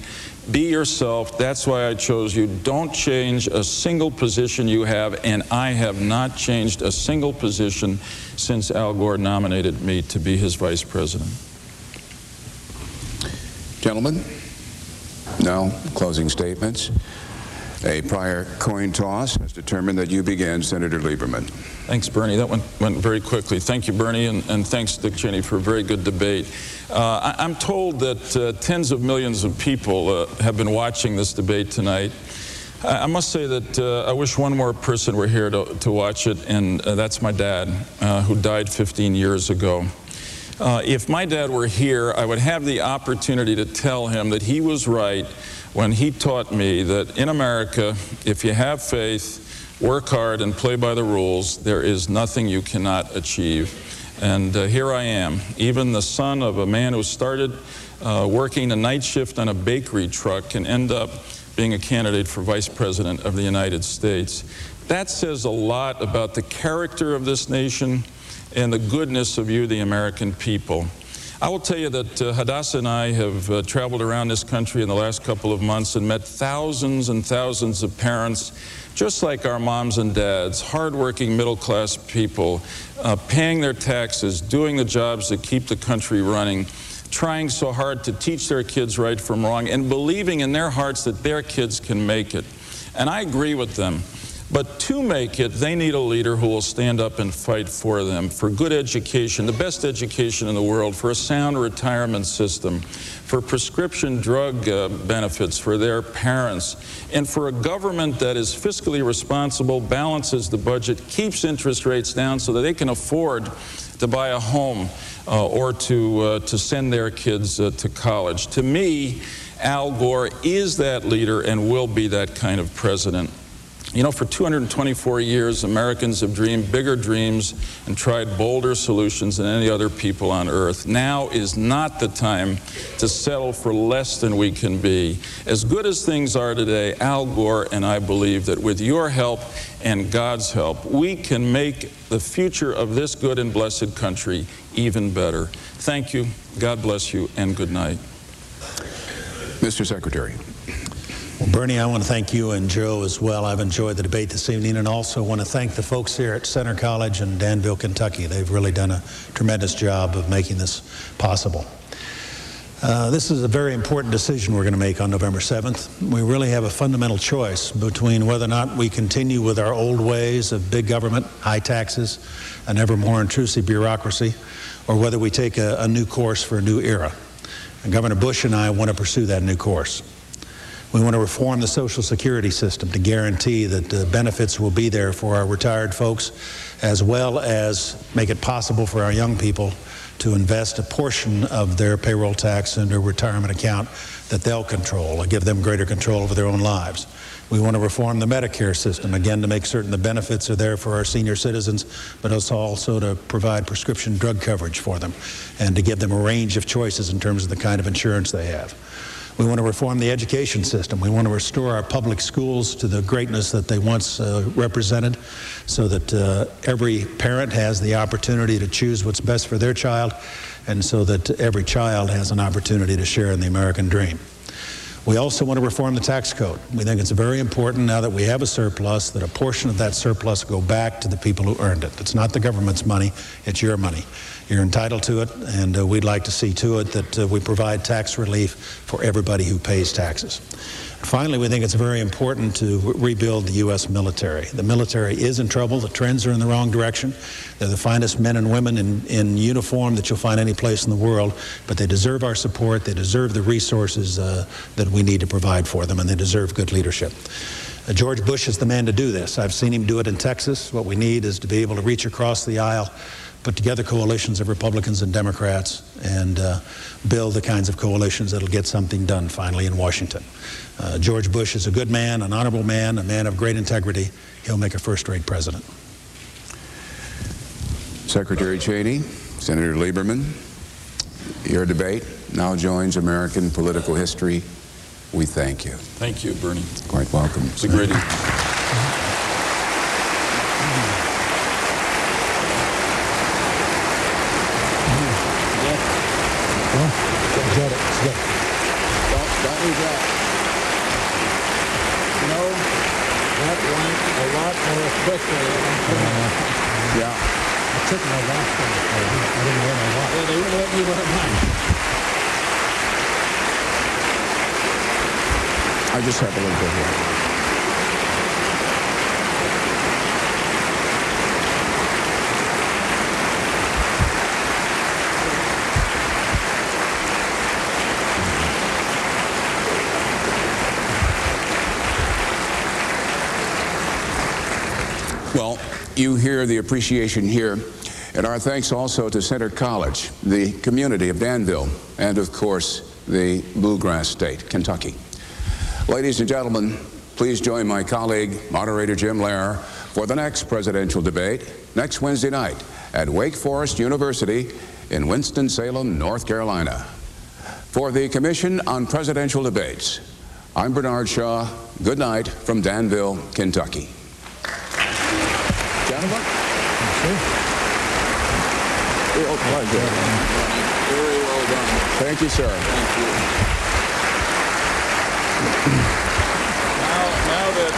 be yourself. That's why I chose you. Don't change a single position you have, and I have not changed a single position since Al Gore nominated me to be his vice president. Gentlemen, now closing statements. A prior coin toss has determined that you begin, Senator Lieberman. Thanks, Bernie. That went very quickly. Thank you, Bernie, and thanks, Dick Cheney, for a very good debate. I'm told that tens of millions of people have been watching this debate tonight. I must say that I wish one more person were here to watch it, and that's my dad, who died 15 years ago. If my dad were here, I would have the opportunity to tell him that he was right when he taught me that in America, if you have faith, work hard, and play by the rules, there is nothing you cannot achieve. And here I am, even the son of a man who started working a night shift on a bakery truck and end up being a candidate for Vice President of the United States. That says a lot about the character of this nation and the goodness of you, the American people. I will tell you that Hadassah and I have traveled around this country in the last couple of months and met thousands and thousands of parents, just like our moms and dads, hardworking middle-class people, paying their taxes, doing the jobs that keep the country running, trying so hard to teach their kids right from wrong, and believing in their hearts that their kids can make it. And I agree with them. But to make it, they need a leader who will stand up and fight for them, for good education, the best education in the world, for a sound retirement system, for prescription drug benefits for their parents, and for a government that is fiscally responsible, balances the budget, keeps interest rates down so that they can afford to buy a home or to send their kids to college. To me, Al Gore is that leader and will be that kind of president. You know, for 224 years, Americans have dreamed bigger dreams and tried bolder solutions than any other people on earth. Now is not the time to settle for less than we can be. As good as things are today, Al Gore and I believe that with your help and God's help, we can make the future of this good and blessed country even better. Thank you, God bless you, and good night. Mr. Secretary. Well, Bernie, I want to thank you and Joe as well. I've enjoyed the debate this evening, and also want to thank the folks here at Center College in Danville, Kentucky. They've really done a tremendous job of making this possible. This is a very important decision we're going to make on November 7th. We really have a fundamental choice between whether or not we continue with our old ways of big government, high taxes, an ever more intrusive bureaucracy, or whether we take a new course for a new era. And Governor Bush and I want to pursue that new course. We want to reform the Social Security system to guarantee that benefits will be there for our retired folks, as well as make it possible for our young people to invest a portion of their payroll tax into a retirement account that they'll control and give them greater control over their own lives. We want to reform the Medicare system, again, to make certain the benefits are there for our senior citizens, but also to provide prescription drug coverage for them and to give them a range of choices in terms of the kind of insurance they have. We want to reform the education system. We want to restore our public schools to the greatness that they once represented, so that every parent has the opportunity to choose what's best for their child, and so that every child has an opportunity to share in the American dream. We also want to reform the tax code. We think it's very important, now that we have a surplus, that a portion of that surplus go back to the people who earned it. It's not the government's money, it's your money. You're entitled to it, and we'd like to see to it that we provide tax relief for everybody who pays taxes. Finally, we think it's very important to rebuild the U.S. military. The military is in trouble. The trends are in the wrong direction. They're the finest men and women in uniform that you'll find any place in the world, but they deserve our support. They deserve the resources that we need to provide for them, and they deserve good leadership. George Bush is the man to do this. I've seen him do it in Texas. What we need is to be able to reach across the aisle, put together coalitions of Republicans and Democrats, and build the kinds of coalitions that'll get something done finally in Washington. George Bush is a good man, an honorable man, a man of great integrity. He'll make a first-rate president. Secretary Cheney, Senator Lieberman, your debate now joins American political history. We thank you. Thank you, Bernie. Quite welcome. It's a great evening. Don't lose that. You know, that went a lot more quickly than I'm thinking. Yeah. I took my last one. I didn't wear my watch. Yeah, they wouldn't let me wear mine. I just have a little bit here. Well, you hear the appreciation here, and our thanks also to Center College, the community of Danville, and of course, the Bluegrass State, Kentucky. Ladies and gentlemen, please join my colleague, moderator Jim Lehrer, for the next presidential debate next Wednesday night at Wake Forest University in Winston-Salem, North Carolina. For the Commission on Presidential Debates, I'm Bernard Shaw. Good night from Danville, Kentucky. Gentlemen. Real pleasure. Very well done. Thank you, sir. Thank you. Now that